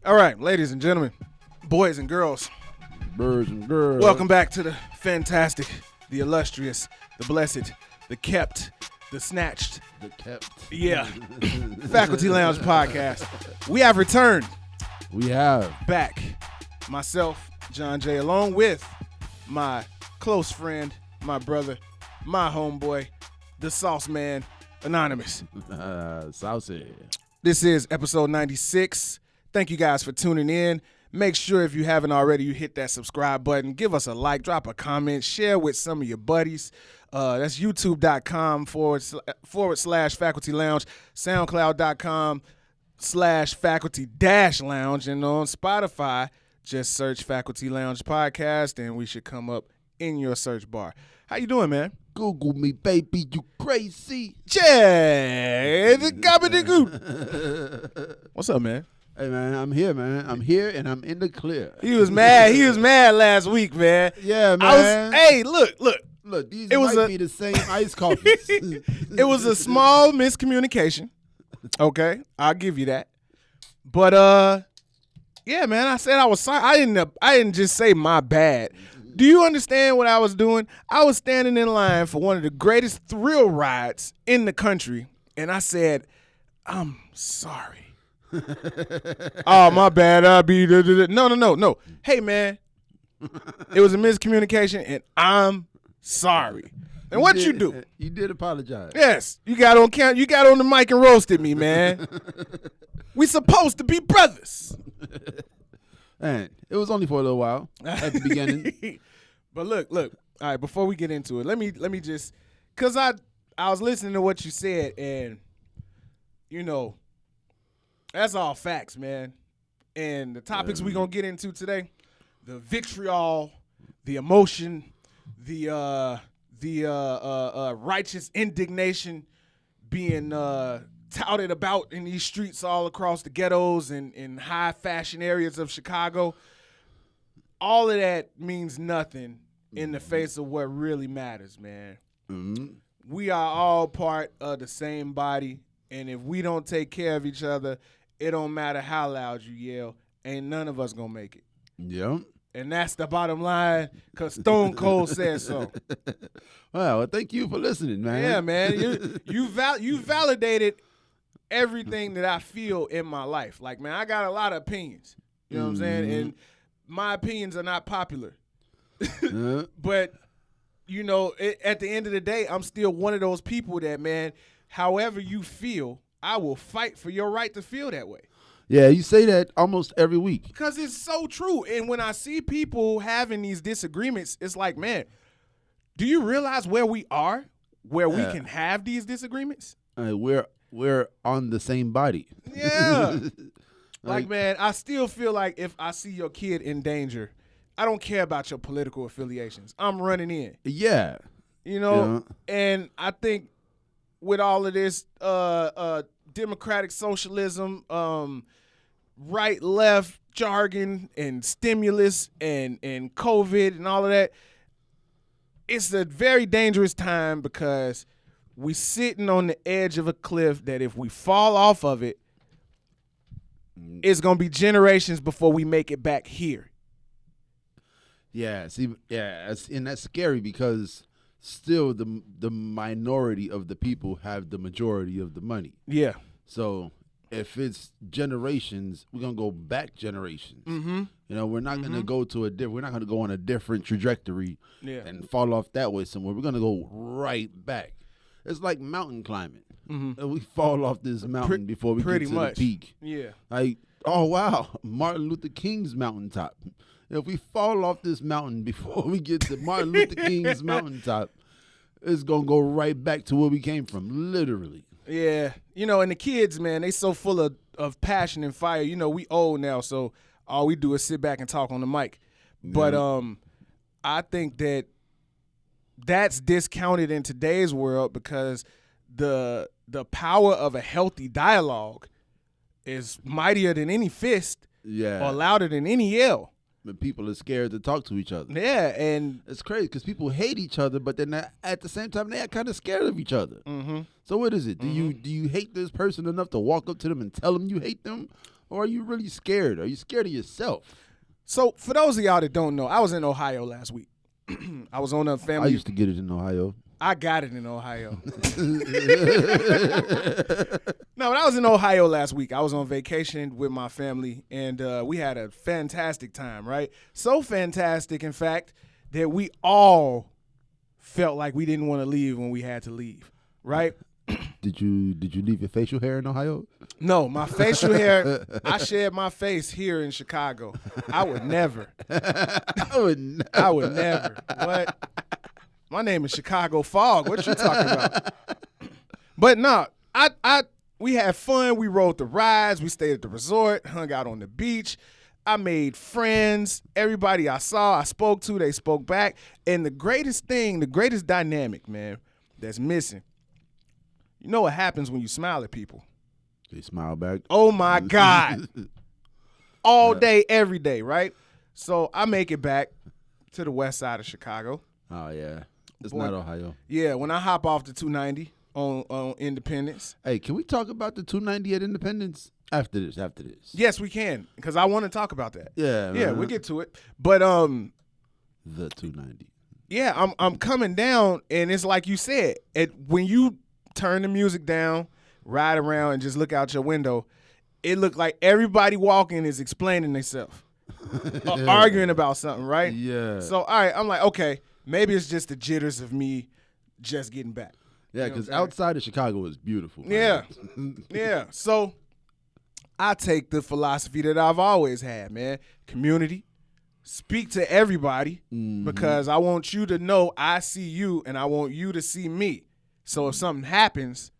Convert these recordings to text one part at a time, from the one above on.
All right, ladies and gentlemen, boys and girls, birds and girls. welcome back to the fantastic, the illustrious, the blessed, the kept, the snatched, The kept. yeah, Faculty Lounge podcast. We have returned We have. back, myself, John Jay, along with my close friend, my brother, my homeboy, the Sauce Man, Anonymous. Saucy. This is episode 96. Thank you guys for tuning in. Make sure if you haven't already, you hit that subscribe button. Give us a like, drop a comment, share with some of your buddies. That's youtube.com / faculty lounge, soundcloud.com / faculty -lounge. And on Spotify, just search Faculty Lounge Podcast and we should come up in your search bar. How you doing, man? Google me, baby, you crazy. Jay, the gobbledygook. What's up, man? Hey, man, I'm here, man. I'm here, and I'm in the clear. He was mad. He was mad last week, man. Yeah, man. Hey, look. Look, these it was might be the same iced coffees. It was a small miscommunication. Okay, I'll give you that. But yeah, man. I said I was sorry. I didn't just say my bad. Do you understand what I was doing? I was standing in line for one of the greatest thrill rides in the country, and I said, "I'm sorry." Oh, my bad. I'll be no. Hey, man, it was a miscommunication, and I'm sorry. And what you do? You did apologize. Yes, you got on the mic and roasted me, man. We supposed to be brothers. And it was only for a little while at the beginning. But look. All right, before we get into it, let me just, cause I was listening to what you said, and you know, that's all facts, man. And the topics we're gonna get into today, the vitriol, the emotion, the righteous indignation being touted about in these streets all across the ghettos and in high fashion areas of Chicago. All of that means nothing in the face of what really matters, man. Mm-hmm. We are all part of the same body, and if we don't take care of each other, it don't matter how loud you yell. Ain't none of us gonna make it. Yep. And that's the bottom line, because Stone Cold said so. Well, thank you for listening, man. Yeah, man. You validated everything that I feel in my life. Like, man, I got a lot of opinions. You know what I'm saying? And my opinions are not popular. But, you know, at the end of the day, I'm still one of those people that, man, however you feel, I will fight for your right to feel that way. Yeah, you say that almost every week. Because it's so true. And when I see people having these disagreements, it's like, man, do you realize where we are, where we can have these disagreements? We're on the same body. Yeah. Like, man, I still feel like if I see your kid in danger, I don't care about your political affiliations. I'm running in. Yeah. You know? Yeah. And I think with all of this democratic socialism, right, left jargon and stimulus and COVID and all of that, it's a very dangerous time because we sitting on the edge of a cliff that if we fall off of it, it's going to be generations before we make it back here. Yeah, and that's scary because still the minority of the people have the majority of the money. Yeah. So if it's generations, we're gonna go back generations. Mm-hmm. You know, we're not gonna go we're not gonna go on a different trajectory and fall off that way somewhere. We're gonna go right back. It's like mountain climbing. Mm-hmm. We fall off this mountain before we get to the peak. Yeah. Like, oh wow, Martin Luther King's mountaintop. If we fall off this mountain before we get to Martin Luther King's mountaintop, it's going to go right back to where we came from, literally. Yeah. You know, and the kids, man, they so full of passion and fire. You know, we old now, so all we do is sit back and talk on the mic. Yeah. But I think that's discounted in today's world because the power of a healthy dialogue is mightier than any fist or louder than any yell. But people are scared to talk to each other. Yeah, and it's crazy because people hate each other, but then at the same time, they're kind of scared of each other. Mm-hmm. So what is it? Do you hate this person enough to walk up to them and tell them you hate them? Or are you really scared? Are you scared of yourself? So for those of y'all that don't know, I was in Ohio last week. I was on a family. I used to get it in Ohio. I got it in Ohio. No, but I was in Ohio last week. I was on vacation with my family, and we had a fantastic time, right? So fantastic, in fact, that we all felt like we didn't want to leave when we had to leave, right? Did you leave your facial hair in Ohio? No, my facial hair, I shed my face here in Chicago. I would never. I would never. What? My name is Chicago Fog. What you talking about? But no, we had fun. We rode the rides. We stayed at the resort, hung out on the beach. I made friends. Everybody I saw, I spoke to, they spoke back. And the greatest thing, the greatest dynamic, man, that's missing, you know what happens when you smile at people? They smile back. Oh, my God. All day, every day, right? So I make it back to the west side of Chicago. Oh, yeah. It's not Ohio. Yeah, when I hop off the 290 on Independence. Hey, can we talk about the 290 at Independence? After this. Yes, we can, because I want to talk about that. Yeah. Yeah, we'll get to it. But the 290. Yeah, I'm coming down, and it's like you said, when you turn the music down, ride around, and just look out your window, it looked like everybody walking is explaining themselves, arguing about something, right? Yeah. So, all right, I'm like, okay, maybe it's just the jitters of me just getting back. Yeah, because outside of Chicago is beautiful. Yeah. Yeah. So I take the philosophy that I've always had, man. Community. Speak to everybody because I want you to know I see you and I want you to see me. So if something happens,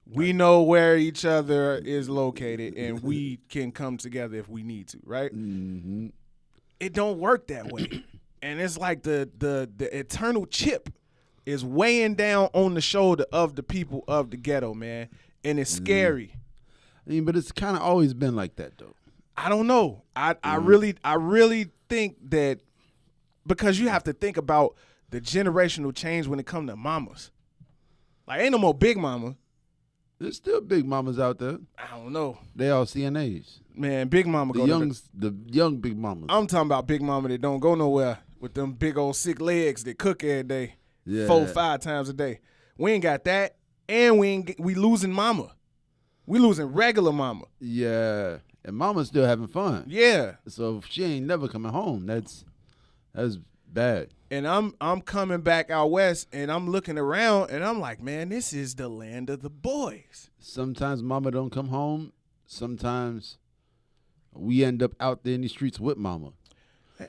we know where each other is located and we can come together if we need to, right? Mm-hmm. It don't work that way. And it's like the eternal chip is weighing down on the shoulder of the people of the ghetto, man. And it's scary. I mean, but it's kind of always been like that, though. I don't know. I really think that because you have to think about the generational change when it comes to mamas. Like, ain't no more big mama. There's still big mamas out there. I don't know. They all CNAs. Man, big mama the young big mamas. I'm talking about big mama that don't go nowhere with them big old sick legs that cook every day, yeah. 4-5 times a day. We ain't got that, and we losing mama. We losing regular mama. Yeah, and mama's still having fun. Yeah. So if she ain't never coming home, that's bad. And I'm coming back out west, and I'm looking around, and I'm like, man, this is the land of the boys. Sometimes mama don't come home. Sometimes we end up out there in the streets with mama.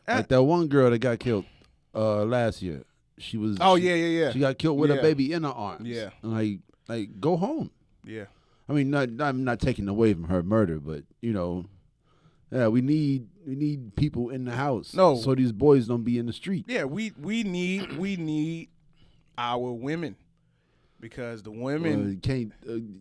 Like that one girl that got killed last year. She She got killed with a baby in her arms. Yeah. Like go home. Yeah. I mean, I'm not taking away from her murder, but yeah, we need people in the house. No. So these boys don't be in the street. Yeah, we need our women because the women you can't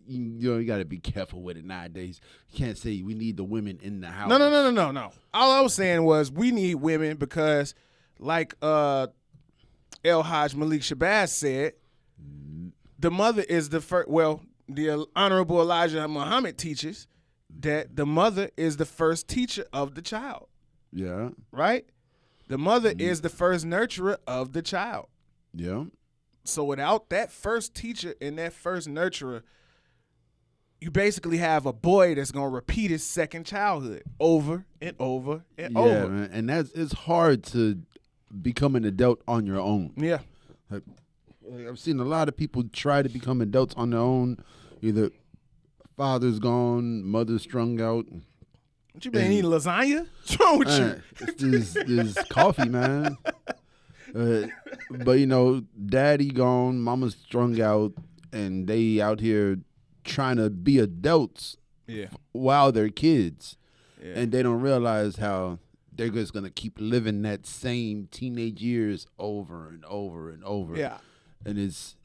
you got to be careful with it nowadays. You can't say we need the women in the house. No. All I was saying was we need women because like El Hajj Malik Shabazz said, the mother is the first. Well, the Honorable Elijah Muhammad teaches that the mother is the first teacher of the child. Yeah. Right? The mother is the first nurturer of the child. Yeah. So without that first teacher and that first nurturer, you basically have a boy that's going to repeat his second childhood over and over and over. Yeah, man. And it's hard to become an adult on your own. Yeah. Like, I've seen a lot of people try to become adults on their own. Either father's gone, mother's strung out. What you been eating lasagna? What's wrong with you? It's this coffee, man. But daddy gone, mama's strung out, and they out here trying to be adults while they're kids. Yeah. And they don't realize how they're just gonna keep living that same teenage years over and over and over. Yeah. And it's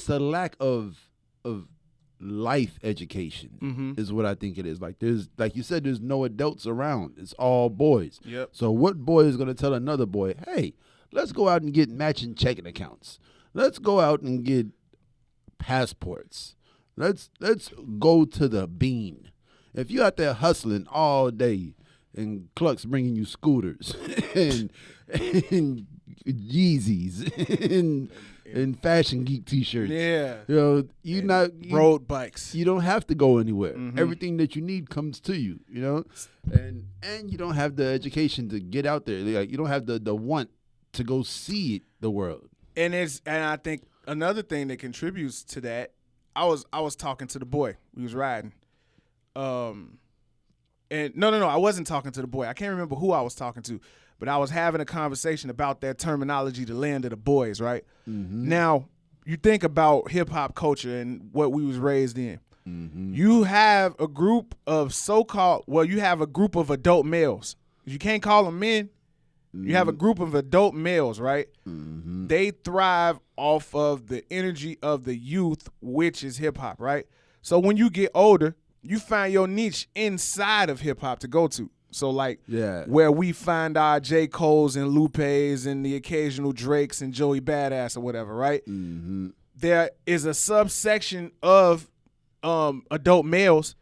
a lack of life education is what I think it is. Like like you said, there's no adults around. It's all boys. Yep. So what boy is gonna tell another boy, hey, let's go out and get matching checking accounts. Let's go out and get passports. Let's go to the bean. If you out there hustling all day and Cluck's bringing you scooters and Yeezys and Fashion Geek t-shirts. Yeah. You not road bikes. You don't have to go anywhere. Mm-hmm. Everything that you need comes to you, And you don't have the education to get out there. Like, you don't have the want to go see the world. And I think another thing that contributes to that, I was talking to the boy. We was riding. And no, I wasn't talking to the boy. I can't remember who I was talking to, but I was having a conversation about that terminology, the land of the boys, right? Mm-hmm. Now, you think about hip-hop culture and what we was raised in. Mm-hmm. You have a group of you have a group of adult males. You can't call them men. Mm-hmm. You have a group of adult males, right? Mm-hmm. They thrive off of the energy of the youth, which is hip-hop, right? So when you get older, you find your niche inside of hip-hop to go to. So, where we find our J. Cole's and Lupe's and the occasional Drakes and Joey Badass or whatever, right? Mm-hmm. There is a subsection of adult males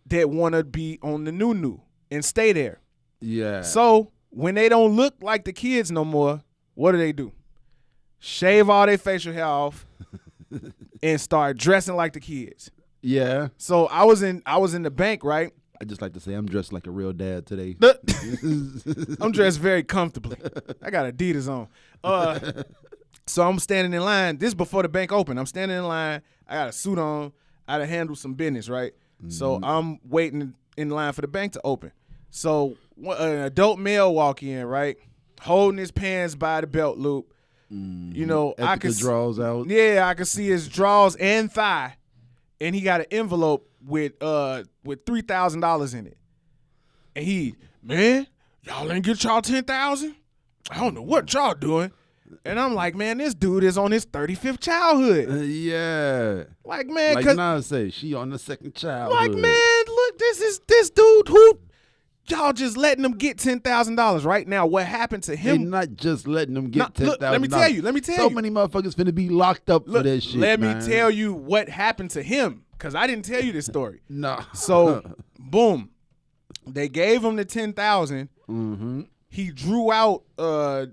that want to be on the new and stay there. Yeah. So, when they don't look like the kids no more, what do? Shave all their facial hair off and start dressing like the kids. Yeah. So I was in the bank, right? I just like to say I'm dressed like a real dad today. I'm dressed very comfortably. I got Adidas on. So I'm standing in line. This is before the bank opened. I'm standing in line. I got a suit on. I had to handle some business, right? Mm-hmm. So I'm waiting in line for the bank to open. So an adult male walk in, right? Holding his pants by the belt loop. Mm-hmm. I could draws out. Yeah, I could see his draws and thigh. And he got an envelope with $3,000 in it. And man, y'all ain't get y'all 10,000? I don't know what y'all doing. And I'm like, man, this dude is on his 35th childhood. Yeah. Like, man, like Nas say, she on the second childhood. Like, man, look, this dude who y'all just letting him get $10,000 right now. What happened to him? They're not just letting them get $10,000. Let me tell you. So many motherfuckers finna be locked up for that shit. Let me tell you what happened to him, because I didn't tell you this story. No. So, boom, they gave him the $10,000. Mm-hmm. He drew out $8,000.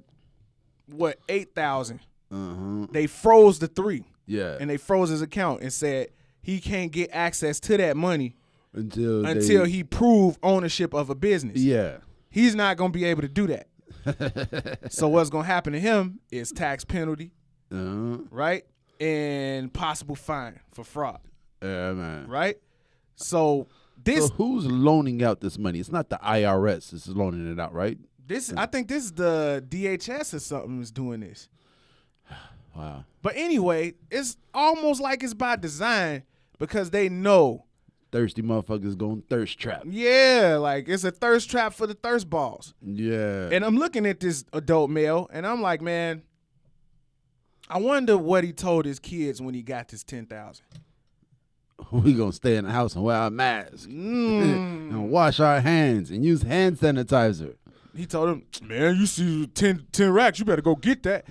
Mm-hmm. They froze the $3,000. Yeah. And they froze his account and said he can't get access to that money until he prove ownership of a business. Yeah. He's not going to be able to do that. So what's going to happen to him is tax penalty, right? And possible fine for fraud. Yeah, man. Right? So who's loaning out this money? It's not the IRS that's loaning it out, right? I think this is the DHS or something is doing this. Wow. But anyway, it's almost like it's by design because they know thirsty motherfuckers going thirst trap. Yeah, like it's a thirst trap for the thirst balls. Yeah. And I'm looking at this adult male, and I'm like, man, I wonder what he told his kids when he got this $10,000. We gonna stay in the house and wear our masks and wash our hands and use hand sanitizer. He told him, man, you see 10 racks, you better go get that.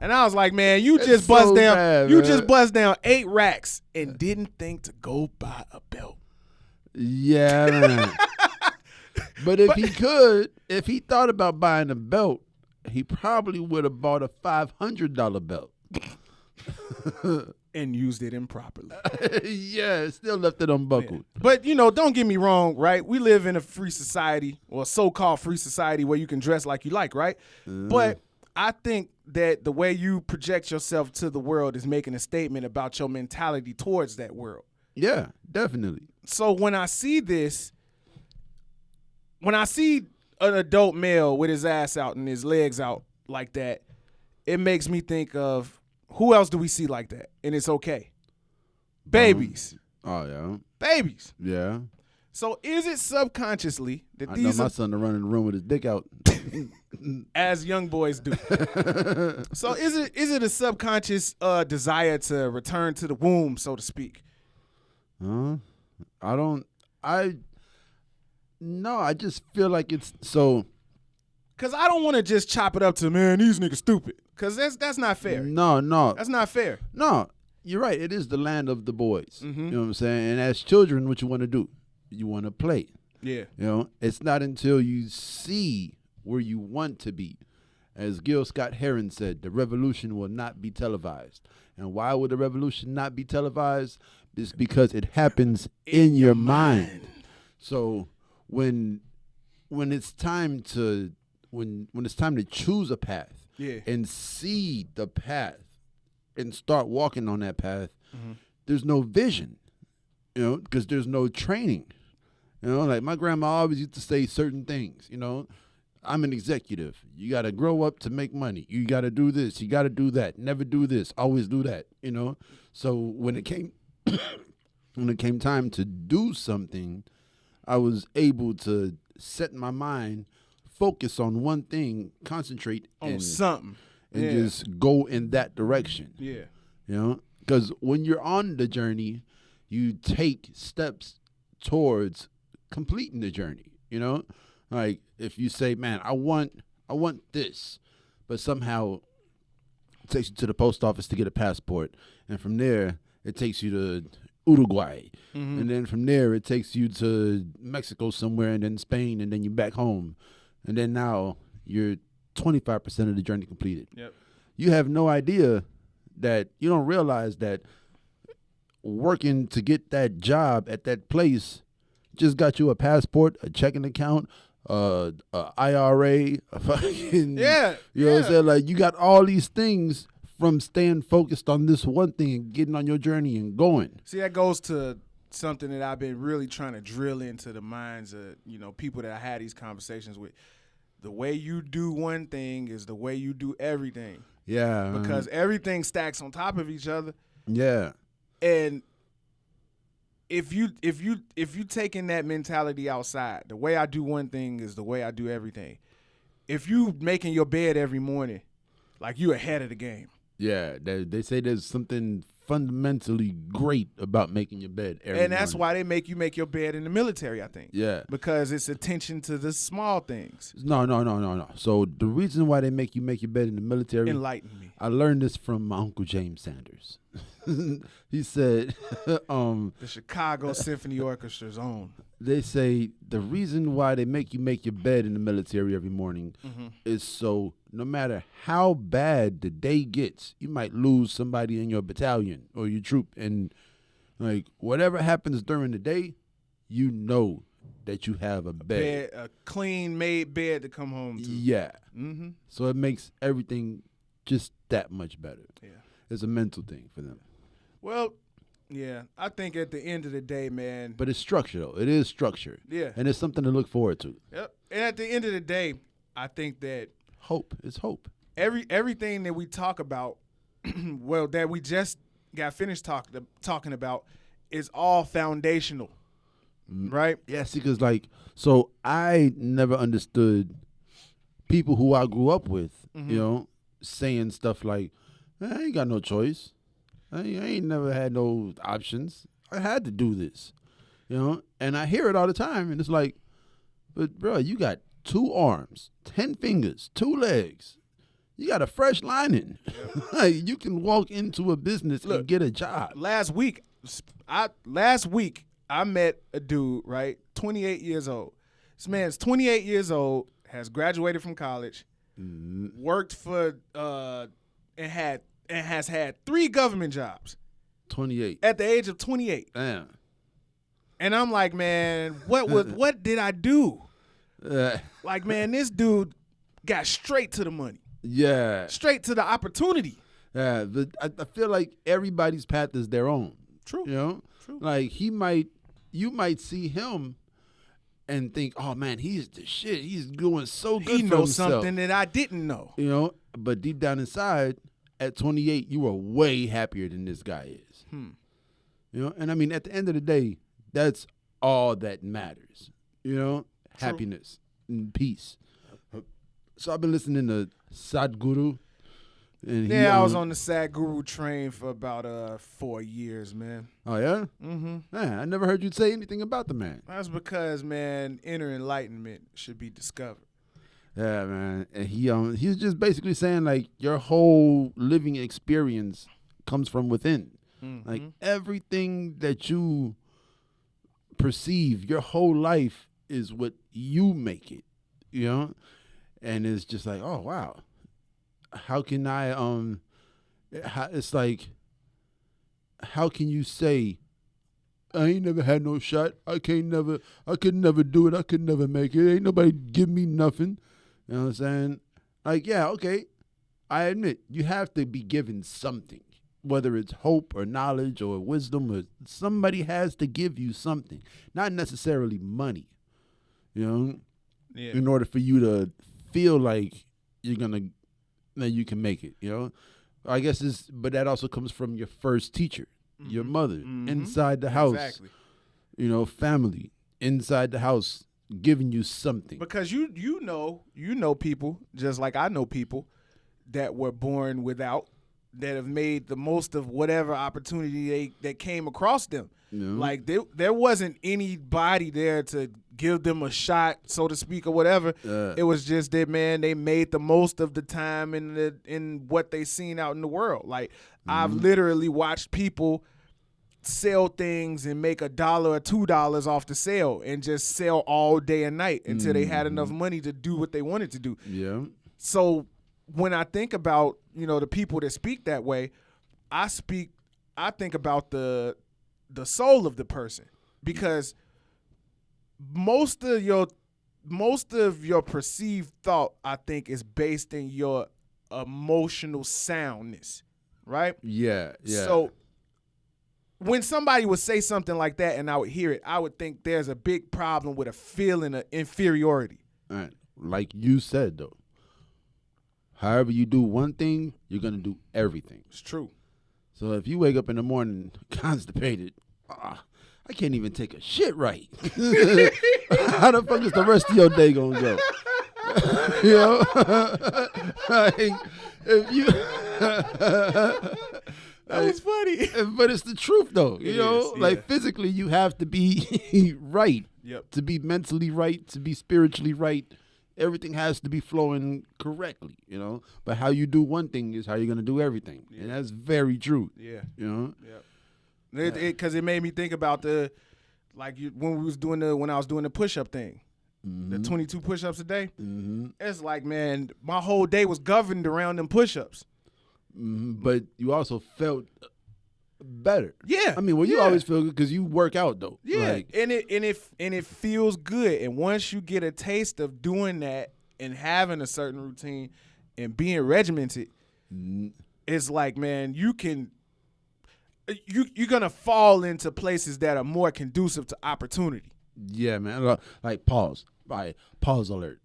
And I was like, man, you just bust down 8 racks and didn't think to go buy a belt. Yeah, man. But if he thought about buying a belt, he probably would have bought a $500 belt. And used it improperly. Yeah, still left it unbuckled. Yeah. But, don't get me wrong, right? We live in a free society, or a so-called free society, where you can dress like you like, right? But I think that the way you project yourself to the world is making a statement about your mentality towards that world. Yeah, definitely. So when I see an adult male with his ass out and his legs out like that, it makes me think of, who else do we see like that? And it's okay. Babies. Oh, yeah. Babies. Yeah. So is it subconsciously that I know my son to run in the room with his dick out. As young boys do. So is it a subconscious desire to return to the womb, so to speak? I just feel like it's so. Because I don't want to just chop it up to, man, these niggas stupid. Because that's not fair. No. That's not fair. No. you're right. It is the land of the boys. Mm-hmm. You know what I'm saying? And as children, what you want to do? You want to play. Yeah. You know, it's not until you see where you want to be. As Gil Scott-Heron said, the revolution will not be televised. And why would the revolution not be televised? It's because it happens in your mind. So when it's time to choose a path, and see the path and start walking on that path, there's no vision, you know, because there's no training. You know, like my grandma always used to say certain things, you know. I'm an executive. You got to grow up to make money. You got to do this. You got to do that. Never do this. Always do that, you know. So when it came time to do something, I was able to set my mind, focus on one thing, concentrate on something, and just go in that direction. Yeah. You know, because when you're on the journey, you take steps towards completing the journey. You know, like if you say, man, I want this, but somehow it takes you to the post office to get a passport, and from there it takes you to Uruguay, and then from there it takes you to Mexico somewhere, and then Spain, and then you're back home, and then now you're 25% of the journey completed. Yep. You have no idea that you don't realize that working to get that job at that place just got you a passport, a checking account, a IRA, a fucking you know what I'm saying? Like you got all these things from staying focused on this one thing and getting on your journey and going. See, that goes to something that I've been really trying to drill into the minds of, you know, people that I had these conversations with. The way you do one thing is the way you do everything. Yeah. Because everything stacks on top of each other. Yeah. And if you taking that mentality outside, the way I do one thing is the way I do everything. If you making your bed every morning, like you ahead of the game. Yeah, they say there's something fundamentally great about making your bed every And that's morning. why they make you make your bed in the military, I think. Yeah. Because it's attention to the small things. No. So the reason why they make you make your bed in the military, Enlighten me. I learned this from my Uncle James Sanders. He said, the Chicago Symphony Orchestra's own. They say the reason why they make you make your bed in the military every morning is so no matter how bad the day gets, you might lose somebody in your battalion or your troop, and like whatever happens during the day, you know that you have a bed, a clean made bed to come home to. Yeah. Mm-hmm. So it makes everything just that much better. Yeah. It's a mental thing for them. Well, yeah, I think at the end of the day, man. But it's structure, though. It is structure. Yeah. And it's something to look forward to. Yep. And at the end of the day, I think that hope is hope. Everything that we talk about, well, that we just got finished talking about, is all foundational, right? Yeah, see, because, like, so I never understood people who I grew up with, you know, saying stuff like, I ain't got no choice. I ain't never had no options. I had to do this, you know? And I hear it all the time, and it's like, but, bro, you got 2 arms, 10 fingers, 2 legs. You got a fresh lining. Like, you can walk into a business and get a job. Last week, I met a dude, right, 28 years old. This man's 28 years old, has graduated from college, worked for and has had 3 government jobs. 28. At the age of 28. Damn. And I'm like, man, what did I do? Like, man, this dude got straight to the money. Yeah. Straight to the opportunity. Yeah. I feel like everybody's path is their own. True. You know? True. Like, you might see him and think, oh, man, he's the shit. He's doing so good for himself. He knows something that I didn't know. You know? But deep down inside, at 28, you are way happier than this guy is. You know? And, I mean, at the end of the day, that's all that matters. You know? True. Happiness and peace. So I've been listening to Sadhguru. And I was on the Sadhguru train for about 4 years, man. Oh, yeah? Mm-hmm. Man, I never heard you say anything about the man. That's because, man, inner enlightenment should be discovered. Yeah, man. And he was just basically saying, like, your whole living experience comes from within. Mm-hmm. Like everything that you perceive, your whole life is what you make it, you know? And it's just like, oh wow. How can I it's like, how can you say I ain't never had no shot. I could never do it. I could never make it. Ain't nobody give me nothing. You know what I'm saying? Like, yeah, okay. I admit you have to be given something, whether it's hope or knowledge or wisdom, or somebody has to give you something, not necessarily money, you know, in order for you to feel like that you can make it, you know. I guess but that also comes from your first teacher, your mother, inside the house, exactly. You know, family inside the house giving you something. Because you know people, just like I know people that were born without, that have made the most of whatever opportunity that came across them. Yeah. Like there wasn't anybody there to give them a shot, so to speak, or whatever. It was just that, man, they made the most of the time in what they seen out in the world. Like I've literally watched people sell things and make $1 or $2 off the sale and just sell all day and night until they had enough money to do what they wanted to do. Yeah. So when I think about, the people that speak that way, I think about the soul of the person, because most of your perceived thought, I think, is based in your emotional soundness, right? Yeah. So when somebody would say something like that and I would hear it, I would think there's a big problem with a feeling of inferiority. All right. Like you said, though, however you do one thing, you're going to do everything. It's true. So if you wake up in the morning constipated, I can't even take a shit right. How the fuck is the rest of your day going to go? You know? Like, if you... That was funny. But it's the truth, though. You know? Yeah. Like, physically, you have to be right. Yep. To be mentally right, to be spiritually right. Everything has to be flowing correctly, you know? But how you do one thing is how you're going to do everything. Yeah. And that's very true. Yeah. You know? Yeah. Because it made me think about when I was doing the push-up thing. The 22 push-ups a day. It's like, man, my whole day was governed around them push-ups. But you also felt better. Yeah. I mean, you always feel good because you work out, though. Yeah. Like, and it feels good. And once you get a taste of doing that and having a certain routine and being regimented, it's like, man, you're gonna fall into places that are more conducive to opportunity. Yeah, man. Like, pause. Right. Pause alert.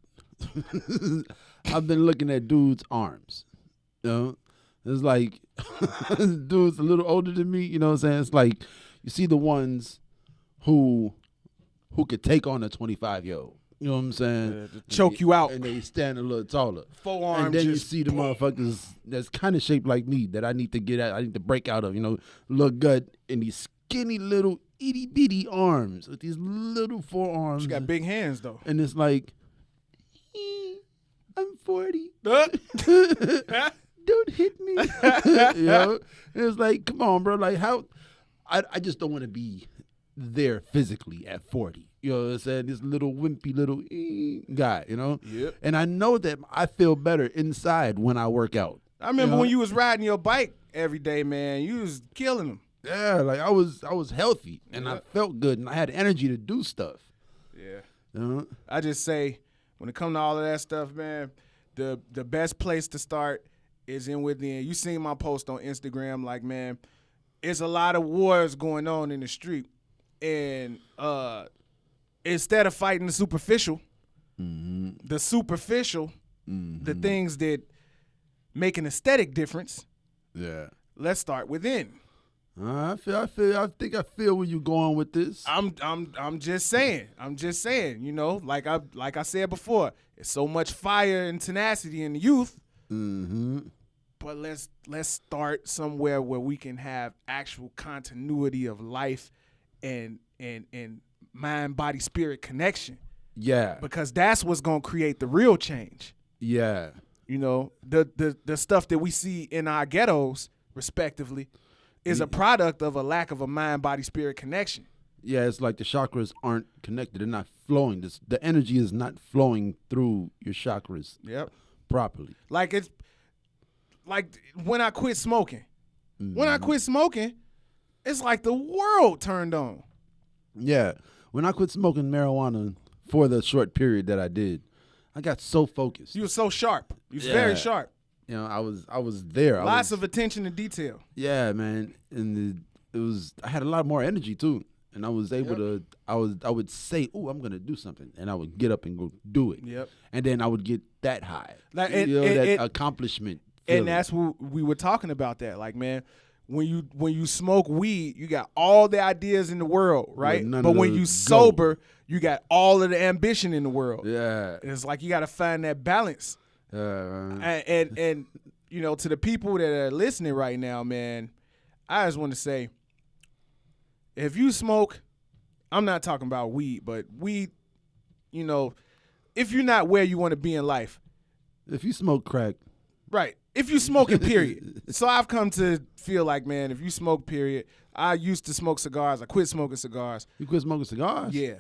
I've been looking at dudes' arms. You know? It's like dudes a little older than me, you know what I'm saying? It's like you see the ones who could take on a 25-year-old. You know what I'm saying? To choke you out. And they stand a little taller. Forearm. And then you see the motherfuckers that's kind of shaped like me that I need to get at, I need to break out of, look good in these skinny little itty bitty arms with these little forearms. You got big hands though. And it's like, I'm 40. Don't hit me. It's like, come on, bro. Like, how? I just don't want to be there physically at 40. You know what I'm saying? This little wimpy little guy, Yep. And I know that I feel better inside when I work out. I remember when you was riding your bike every day, man. You was killing them. Yeah, like I was healthy and I felt good and I had energy to do stuff. Yeah. I just say, when it comes to all of that stuff, man, the best place to start is in within. You seen my post on Instagram, like, man, it's a lot of wars going on in the street. And instead of fighting the superficial, the things that make an aesthetic difference, let's start within. I think I feel where you're going with this. I'm just saying. Like I said before, it's so much fire and tenacity in the youth. But let's start somewhere where we can have actual continuity of life and mind, body, spirit connection. Yeah. Because that's what's gonna create the real change. Yeah. The stuff that we see in our ghettos, respectively, is a product of a lack of a mind, body, spirit connection. Yeah, it's like the chakras aren't connected. They're not flowing. The energy is not flowing through your chakras properly. Like it's like when I quit smoking. When I quit smoking, it's like the world turned on. Yeah. When I quit smoking marijuana for the short period that I did, I got so focused. You were so sharp. You was very sharp. You know, I was there. Lots of attention to detail. Yeah, man. And I had a lot more energy too. And I was able to I would say, "Oh, I'm gonna do something," and I would get up and go do it. Yep. And then I would get that high, like that accomplishment. Feeling. And that's what we were talking about. That like, man, when you smoke weed, you got all the ideas in the world, right? But when you sober, you got all of the ambition in the world. Yeah. And it's like you got to find that balance. And you know, to the people that are listening right now, man, I just want to say, if you smoke, I'm not talking about weed, but weed, you know, if you're not where you want to be in life. If you smoke crack. Right. If you smoking, period. So I've come to feel like, man, if you smoke, period. I used to smoke cigars. I quit smoking cigars. You quit smoking cigars? Yeah.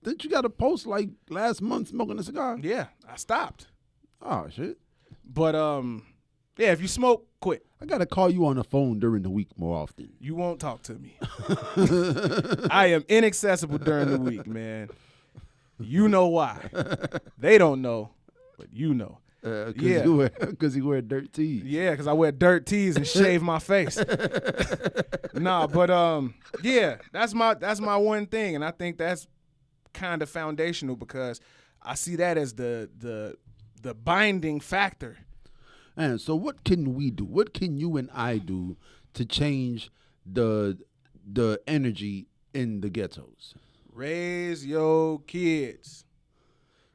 Didn't you got a post like last month smoking a cigar? Yeah, I stopped. Oh, shit. But, yeah, if you smoke, quit. I got to call you on the phone during the week more often. You won't talk to me. I am inaccessible during the week, man. You know why. They don't know, but you know. Because you wear dirt tees. Yeah, because I wear dirt tees and shave my face. Nah, but yeah, that's my one thing, and I think that's kind of foundational because I see that as the binding factor. And so what can we do? What can you and I do to change the energy in the ghettos? Raise your kids.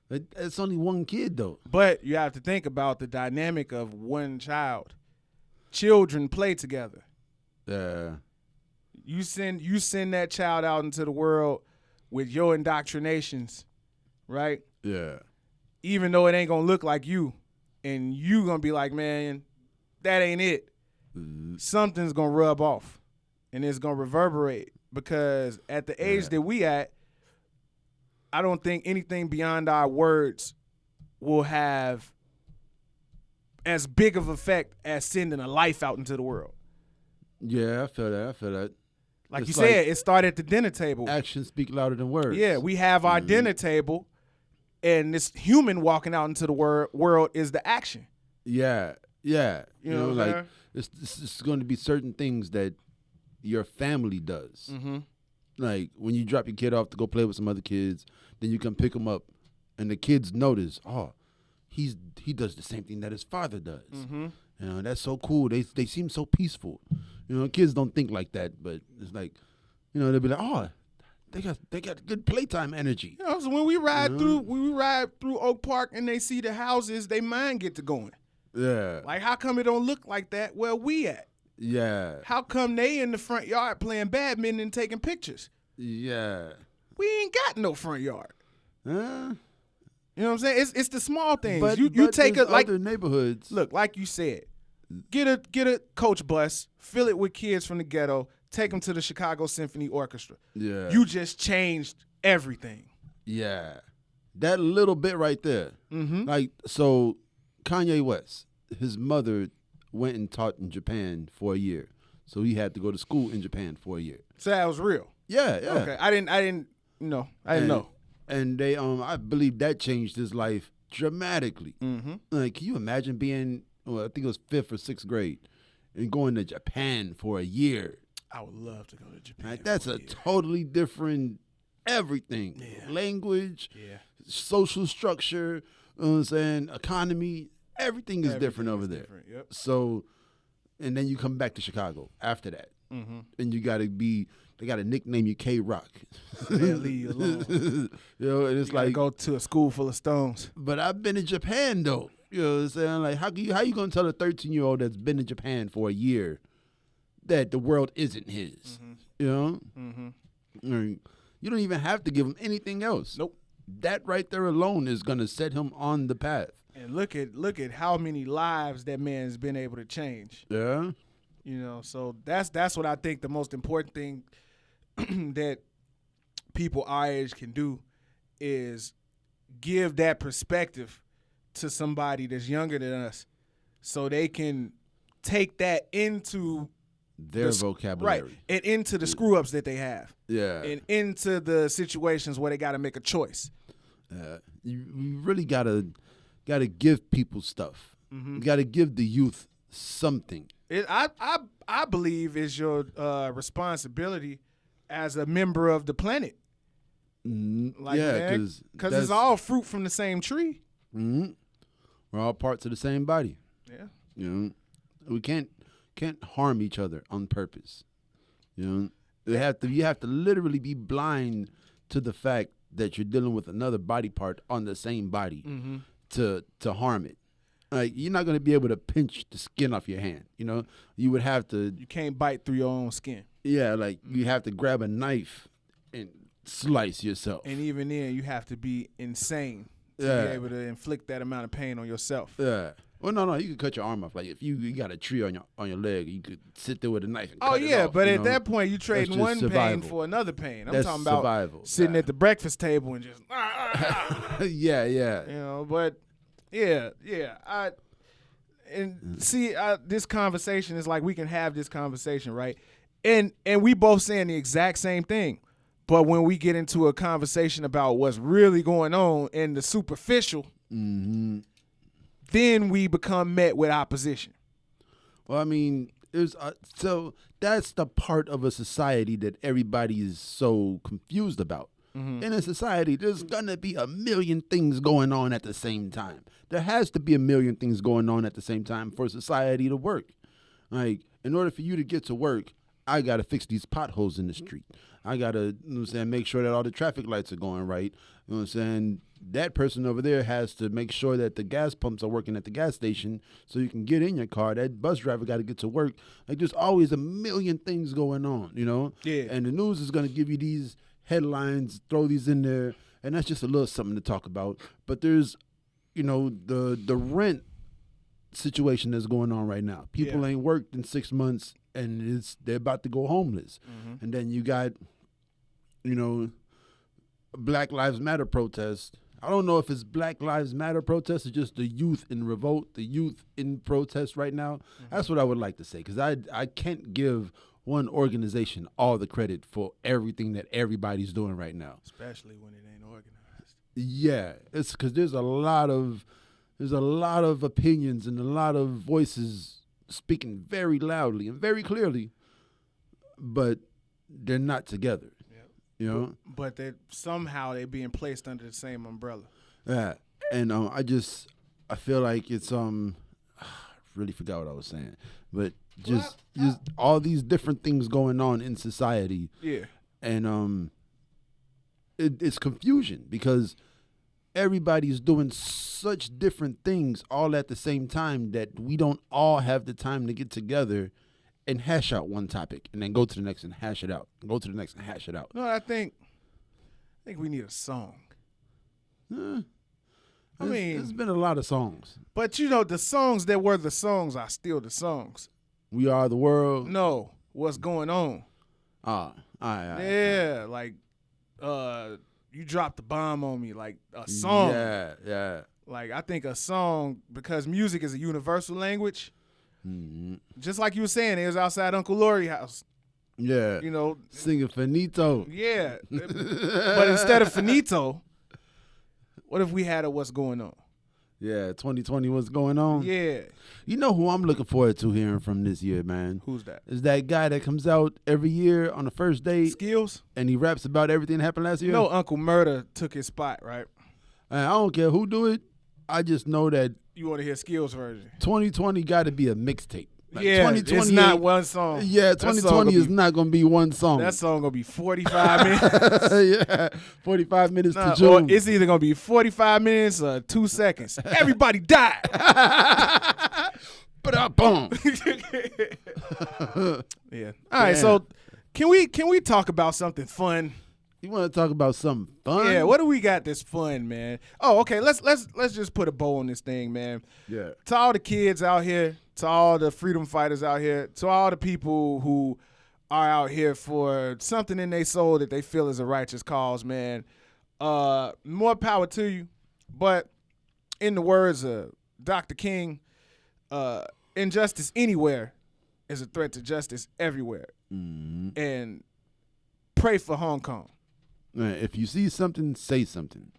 It's only one kid, though. But you have to think about the dynamic of one child. Children play together. Yeah. You send that child out into the world with your indoctrinations, right? Yeah. Even though it ain't gonna look like you, and you gonna be like, man, that ain't it. Something's gonna rub off, and it's gonna reverberate because at the age that we at, I don't think anything beyond our words will have as big of effect as sending a life out into the world. Yeah, I feel that. Like it's you said, it started at the dinner table. Actions speak louder than words. Yeah, we have our dinner table, and this human walking out into the world is the action. Yeah. You know like it's going to be certain things that your family does. Mm-hmm. Like when you drop your kid off to go play with some other kids, then you come pick him up, and the kids notice, oh, he does the same thing that his father does. Mm-hmm. You know, that's so cool. They seem so peaceful. You know, kids don't think like that, but it's like, you know, they'll be like, oh, they got good playtime energy. You know, so when we ride through Oak Park and they see the houses, they mind get to going. Yeah. Like, how come it don't look like that where we at? Yeah. How come they in the front yard playing badminton and taking pictures? Yeah. We ain't got no front yard. Huh? You know what I'm saying? It's the small things. But you take it like other neighborhoods. Look, like you said, get a coach bus, fill it with kids from the ghetto, take them to the Chicago Symphony Orchestra. Yeah. You just changed everything. Yeah. That little bit right there. Mm-hmm. Like, so Kanye West, his mother went and taught in Japan for a year. So he had to go to school in Japan for a year. So that was real. Yeah. Okay. I didn't know. And they I believe that changed his life dramatically. Mm-hmm. Like, can you imagine being, I think it was 5th or 6th grade, and going to Japan for a year? I would love to go to Japan. Like, that's a totally different everything. Yeah. Language, social structure, you know what I'm saying, economy, everything is different over there. Yep. So, and then you come back to Chicago after that. Mm-hmm. And you got to they got to nickname you K-Rock. They'll leave you alone. You know, and it's you like, go to a school full of stones. But I've been in Japan, though. You know what I'm saying? Like, how you going to tell a 13-year-old that's been in Japan for a year that the world isn't his? Mm-hmm. You know? Mm-hmm. I mean, you don't even have to give him anything else. Nope. That right there alone is going to set him on the path. And look at how many lives that man's been able to change. Yeah. You know, so that's what I think the most important thing that people our age can do is give that perspective to somebody that's younger than us so they can take that into their vocabulary. Right, and into the screw-ups that they have. Yeah. And into the situations where they got to make a choice. You really gotta give people stuff. You gotta give the youth something. I believe is your responsibility as a member of the planet. Like, yeah, because it's all fruit from the same tree. Mm-hmm. We're all parts of the same body. Yeah, you know, we can't harm each other on purpose. You know, you have to literally be blind to the fact that you're dealing with another body part on the same body to harm it. Like, you're not going to be able to pinch the skin off your hand. You know, you would have to. You can't bite through your own skin. Yeah, like you have to grab a knife and slice yourself. And even then, you have to be insane to be able to inflict that amount of pain on yourself. Yeah. Well, no, you could cut your arm off. Like, if you got a tree on your leg, you could sit there with a knife and cut it off, but at that point, you trading one pain for another pain. I'm talking about survival. Sitting at the breakfast table and just yeah. You know, but this conversation is like, we can have this conversation, right? And we both saying the exact same thing. But when we get into a conversation about what's really going on in the superficial, then we become met with opposition. Well, I mean, so that's the part of a society that everybody is so confused about. In a society, there's going to be a million things going on at the same time. There has to be a million things going on at the same time for society to work. Like, in order for you to get to work, I got to fix these potholes in the street. I got to, you know what I'm saying, make sure that all the traffic lights are going right. You know what I'm saying? That person over there has to make sure that the gas pumps are working at the gas station so you can get in your car. That bus driver got to get to work. Like, there's always a million things going on, you know? Yeah. And the news is going to give you these headlines, throw these in there, and that's just a little something to talk about. But there's, you know, the rent situation that's going on right now. People ain't worked in 6 months, and they're about to go homeless. And then you got, you know, Black Lives Matter protest. I don't know if it's Black Lives Matter protest or just the youth in revolt, the youth in protest right now. That's what I would like to say, because I can't give one organization all the credit for everything that everybody's doing right now. Especially when it ain't organized. Yeah, it's because there's a lot of opinions and a lot of voices speaking very loudly and very clearly, but they're not together. You know, but that somehow they're being placed under the same umbrella. Yeah, and I feel like it's I really forgot what I was saying, but just all these different things going on in society. Yeah, and it's confusion because everybody's doing such different things all at the same time that we don't all have the time to get together and hash out one topic and then go to the next and hash it out. Go to the next and hash it out. No, I think we need a song. There's been a lot of songs. But, you know, the songs that were the songs are still the songs. We Are the World. No, What's Going On. All right. Yeah, like You Dropped the Bomb on Me, like a song. Yeah. Like, I think a song, because music is a universal language. Just like you were saying, it was outside Uncle Lorry's house. Yeah. You know. Singing Finito. Yeah. But instead of Finito, what if we had a What's Going On? Yeah, 2020 What's Going On? Yeah. You know who I'm looking forward to hearing from this year, man? Who's that? Is that guy that comes out every year on the first date. Skills? And he raps about everything that happened last year? No, Uncle Murder took his spot, right? I don't care who do it. I just know that you want to hear Skills version. 2020 got to be a mixtape. Like, yeah, it's not one song. Yeah, 2020 is not going to be one song. That song going to be 45 minutes. Yeah, 45 minutes to June. Or it's either going to be 45 minutes or 2 seconds. Everybody died. Boom. Yeah. All right, so can we talk about something fun? You want to talk about something fun? Yeah, what do we got that's fun, man? Oh, okay. Let's just put a bow on this thing, man. Yeah. To all the kids out here, to all the freedom fighters out here, to all the people who are out here for something in their soul that they feel is a righteous cause, man. More power to you. But in the words of Dr. King, injustice anywhere is a threat to justice everywhere. Mm-hmm. And pray for Hong Kong. If you see something, say something.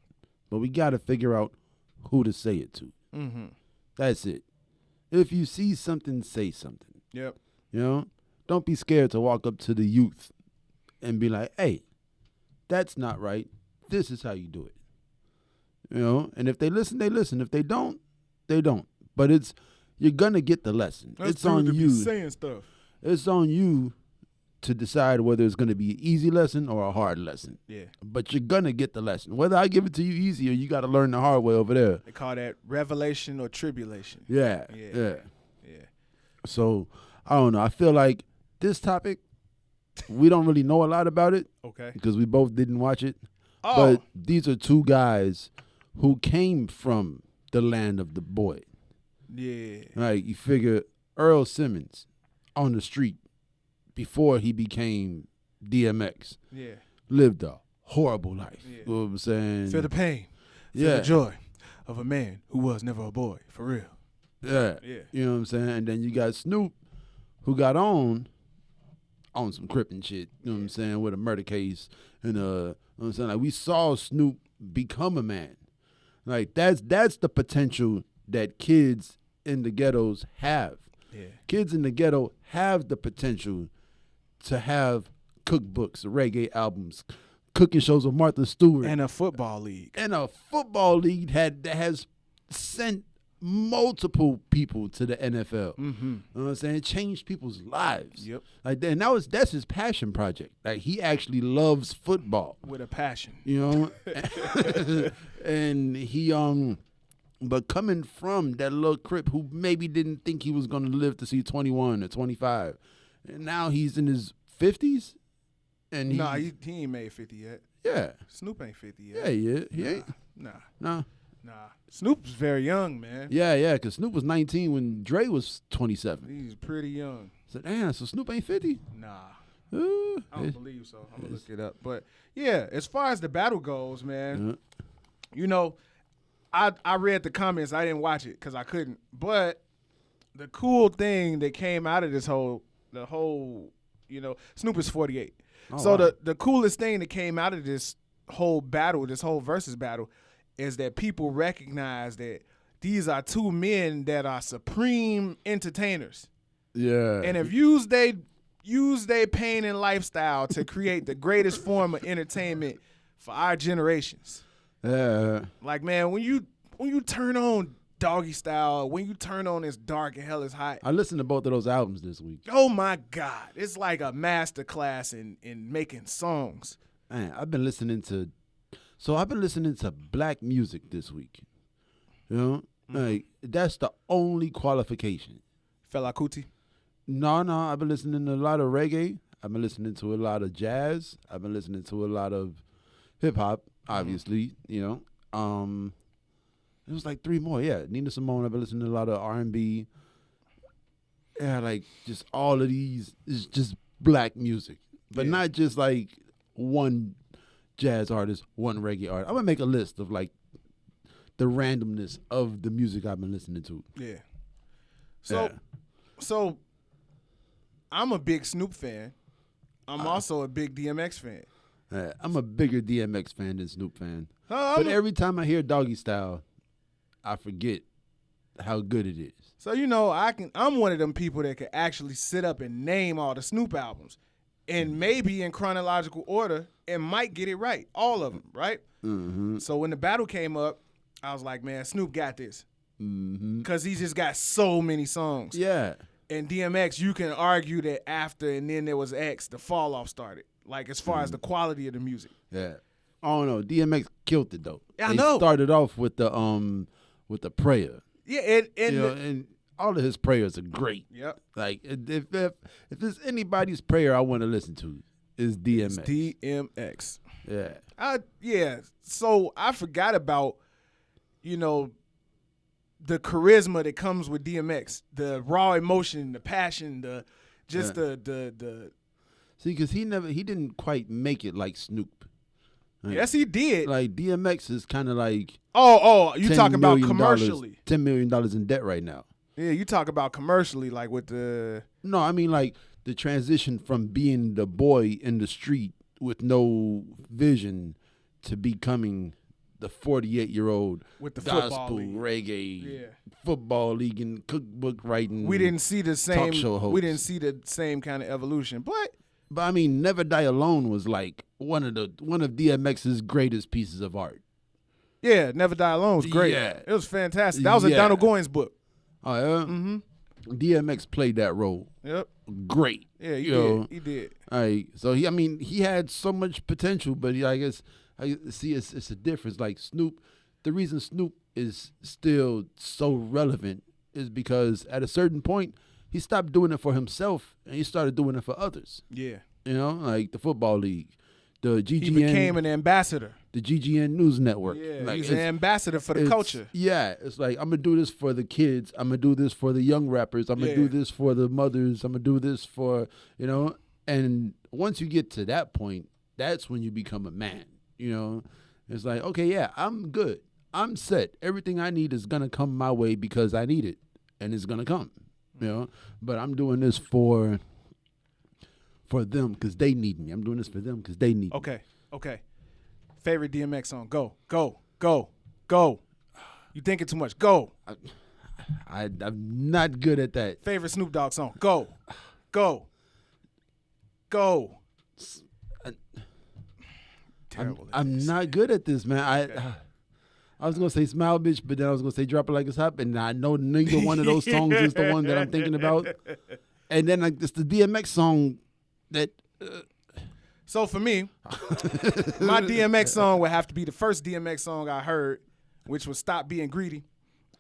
But we got to figure out who to say it to. Mm-hmm. That's it. If you see something, say something. Yep. You know? Don't be scared to walk up to the youth and be like, hey, that's not right. This is how you do it. You know? And if they listen, they listen. If they don't, they don't. But you're going to get the lesson. That's it's on you. Saying stuff. It's on you to decide whether it's going to be an easy lesson or a hard lesson. Yeah. But you're going to get the lesson. Whether I give it to you easy or you got to learn the hard way over there. They call that revelation or tribulation. Yeah. Yeah. So, I don't know. I feel like this topic, we don't really know a lot about it. Okay. Because we both didn't watch it. Oh. But these are two guys who came from the land of the boy. Yeah. Like, you figure Earl Simmons on the street before he became DMX. Yeah. Lived a horrible life. Yeah. You know what I'm saying? Feel the pain. Feel the joy of a man who was never a boy, for real. Yeah. You know what I'm saying? And then you got Snoop, who got on some Crip and shit, you know what I'm saying, with a murder case. And you know what I'm saying? Like, we saw Snoop become a man. Like, that's the potential that kids in the ghettos have. Yeah. Kids in the ghetto have the potential to have cookbooks, reggae albums, cooking shows with Martha Stewart. And a football league. And a football league that has sent multiple people to the NFL. Mm-hmm. You know what I'm saying? Changed people's lives. Yep. Like, and that's his passion project. Like, he actually loves football. With a passion. You know? And he but coming from that little Crip who maybe didn't think he was going to live to see 21 or 25, and now he's in his 50s, and he ain't made 50 yet. Yeah, Snoop ain't 50 yet. Yeah, he ain't. Nah. Snoop's very young, man. Yeah, because Snoop was 19 when Dre was 27. He's pretty young. So damn, so Snoop ain't 50? Nah. I don't believe so. I'm gonna look it up. But yeah, as far as the battle goes, man, you know, I read the comments. I didn't watch it because I couldn't. But the cool thing that came out of the whole, you know, Snoop is 48. Oh, so wow. the coolest thing that came out of this whole battle, this whole versus battle, is that people recognize that these are two men that are supreme entertainers. Yeah. And if use they pain and lifestyle to create the greatest form of entertainment for our generations. Yeah. Like, man, when you turn on Doggy Style, when you turn on It's Dark and Hell is Hot. I listened to both of those albums this week. Oh my God. It's like a master class in making songs. Man, I've been listening to black music this week. You know? Like, that's the only qualification. Fela Kuti? No, I've been listening to a lot of reggae. I've been listening to a lot of jazz. I've been listening to a lot of hip hop, obviously, you know. It was like three more, yeah. Nina Simone, I've been listening to a lot of R&B. Yeah, like just all of these is just black music. But not just like one jazz artist, one reggae artist. I'm going to make a list of like the randomness of the music I've been listening to. Yeah. So I'm a big Snoop fan. I'm also a big DMX fan. I'm a bigger DMX fan than Snoop fan. But every time I hear Doggy Style, I forget how good it is. So, you know, I'm one of them people that can actually sit up and name all the Snoop albums, and maybe in chronological order, and might get it right, all of them, right? Mm-hmm. So when the battle came up, I was like, man, Snoop got this, mm-hmm. because he just got so many songs. Yeah. And DMX, you can argue that after and then there was X, the fall off started. Like, as far as the quality of the music. Yeah. I don't know. DMX killed it though. Yeah, I know. Started off with the prayer. Yeah, and all of his prayers are great. Yep. Like if there's anybody's prayer I want to listen to, is DMX. It's DMX. Yeah. So I forgot about, the charisma that comes with DMX, the raw emotion, the passion, the See, because he didn't quite make it like Snoop. Like, yes, he did. Like DMX is kind of like you talking about commercially? $10 million in debt right now. Yeah, you talk about commercially, like with the. No, I mean like the transition from being the boy in the street with no vision to becoming the 48-year-old with the gospel league. reggae football league and cookbook writing. We didn't see the same talk show host. We didn't see the same kind of evolution, but I mean, Never Die Alone was like one of DMX's greatest pieces of art. Yeah, Never Die Alone was great. Yeah. It was fantastic. That was a Donald Goines book. Oh yeah. Mm-hmm. DMX played that role. Yep. Great. Yeah, he did. All right. So he had so much potential, but I see it's a difference. Like Snoop, the reason Snoop is still so relevant is because at a certain point he stopped doing it for himself and he started doing it for others. Yeah. Like the football league, the GGN. He became an ambassador. The GGN News Network. Yeah, like, he's an ambassador for the culture. Yeah, it's like, I'm going to do this for the kids. I'm going to do this for the young rappers. I'm going to do this for the mothers. I'm going to do this for, and once you get to that point, that's when you become a man, It's like, okay, yeah, I'm good. I'm set. Everything I need is going to come my way because I need it, and it's going to come, But I'm doing this for them because they need me. I'm doing this for them because they need me. Okay. Favorite DMX song? Go. You thinking too much. Go. I'm not good at that. Favorite Snoop Dogg song? Go. Terrible. I'm not good at this, man. I was gonna say Smile Bitch, but then I was gonna say Drop It Like It's Hot, and I know neither one of those songs is the one that I'm thinking about. And then it's the DMX song that. So for me, my DMX song would have to be the first DMX song I heard, which was Stop Being Greedy.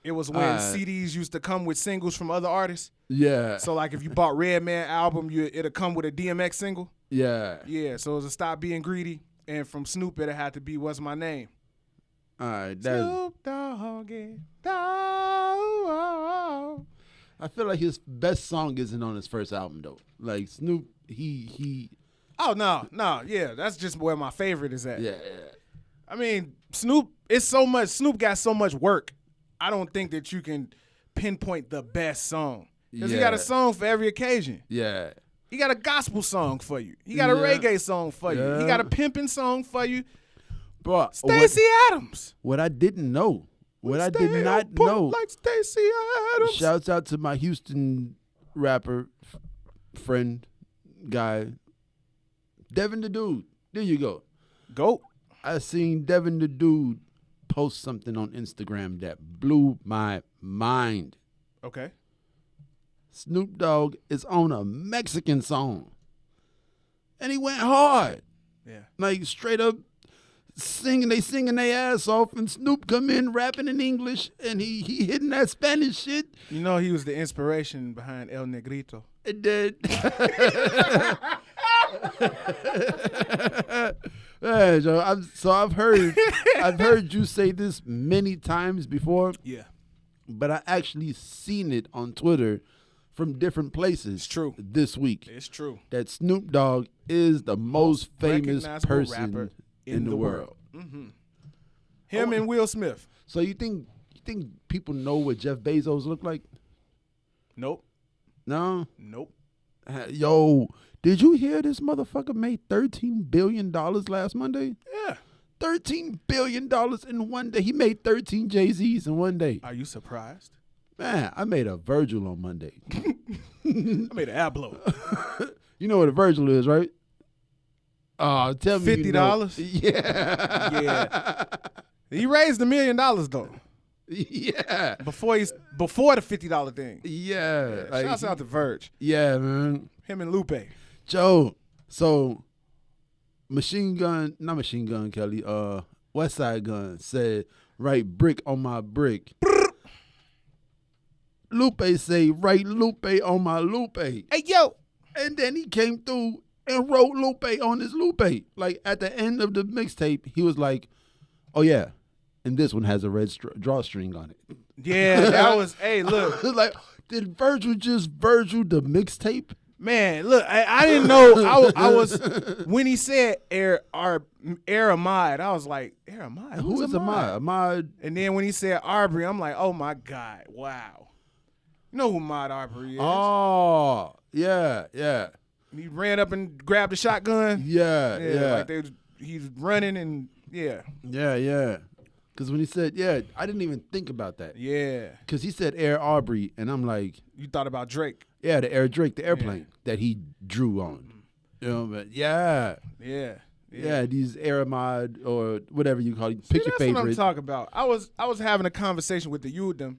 It was when CDs used to come with singles from other artists. Yeah. So like if you bought Redman album, it'll come with a DMX single. Yeah. Yeah. So it was a Stop Being Greedy, and from Snoop it had to be What's My Name. All right. Snoop Dogg. I feel like his best song isn't on his first album though. Like Snoop, he. Oh no, yeah, that's just where my favorite is at. Yeah. I mean, Snoop, it's so much. Snoop got so much work. I don't think that you can pinpoint the best song because he got a song for every occasion. Yeah. He got a gospel song for you. He got a reggae song for you. He got a pimping song for you. Bro, Stacey Adams. What I didn't know. What I did not know. Like Stacey Adams. Shouts out to my Houston rapper friend guy, Devin the Dude. There you go. Go. I seen Devin the Dude post something on Instagram that blew my mind. Okay. Snoop Dogg is on a Mexican song. And he went hard. Yeah. Like straight up singing their ass off, and Snoop come in rapping in English, and he hitting that Spanish shit. You know he was the inspiration behind El Negrito. It did. Yeah, Joe, I've heard you say this many times before. Yeah. But I actually seen it on Twitter from different places. It's true. This week. It's true. That Snoop Dogg is the most famous person person in the world. Mm-hmm. Him and Will Smith. So you think people know what Jeff Bezos look like? Nope. No? Nope. Yo, did you hear this motherfucker made $13 billion last Monday? Yeah. $13 billion in one day. He made 13 Jay-Z's in one day. Are you surprised? Man, I made a Virgil on Monday. I made an Ablo. You know what a Virgil is, right? Tell me. $50? Yeah. Yeah. He raised $1 million though. Yeah. Before the $50 thing. Yeah. Like, shouts out to Verge. Yeah, man. Him and Lupe. Joe, so not Machine Gun Kelly, West Side Gun said, "Write brick on my brick." Lupe say, "Write Lupe on my Lupe." Hey, yo. And then he came through and wrote Lupe on his Lupe. Like at the end of the mixtape, he was like, "Oh yeah, and this one has a red drawstring on it." Yeah, that was. Hey, look, like, did Virgil just Virgil the mixtape? man, look, I didn't know. I was when he said Air Ahmad, I was like, Air Ahmad? Who is Ahmad? Ahmad. And then when he said Arbery, I'm like, oh my God, wow. You know who Ahmad Arbery is? Oh, yeah, yeah. He ran up and grabbed a shotgun. Yeah. Like he's running and yeah. Yeah. Because when he said, yeah, I didn't even think about that. Yeah. Because he said Air Arbery, and I'm like. You thought about Drake. Yeah, the Air Drake, the airplane that he drew on. You know, but Yeah. These Air Ahmad or whatever you call it. Pick your favorite. That's what I'm talking about. I was having a conversation with the Udem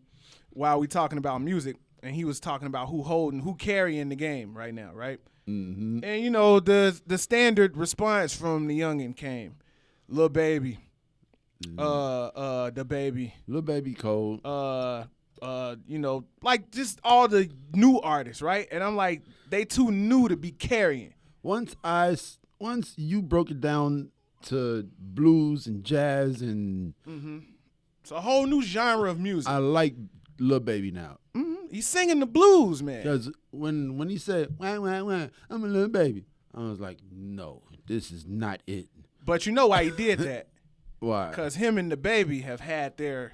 while we talking about music, and he was talking about who carrying the game right now, right? Mm-hmm. And you know the standard response from the youngin came, Lil Baby, the baby, Lil Baby Cole, you know, like just all the new artists, right? And I'm like, they too new to be carrying. Once you broke it down to blues and jazz and it's a whole new genre of music. I like Lil Baby now. He's singing the blues, man. Because when he said, wah, wah, wah, I'm a little baby, I was like, no, this is not it. But you know why he did that? Why? Because him and the baby have had their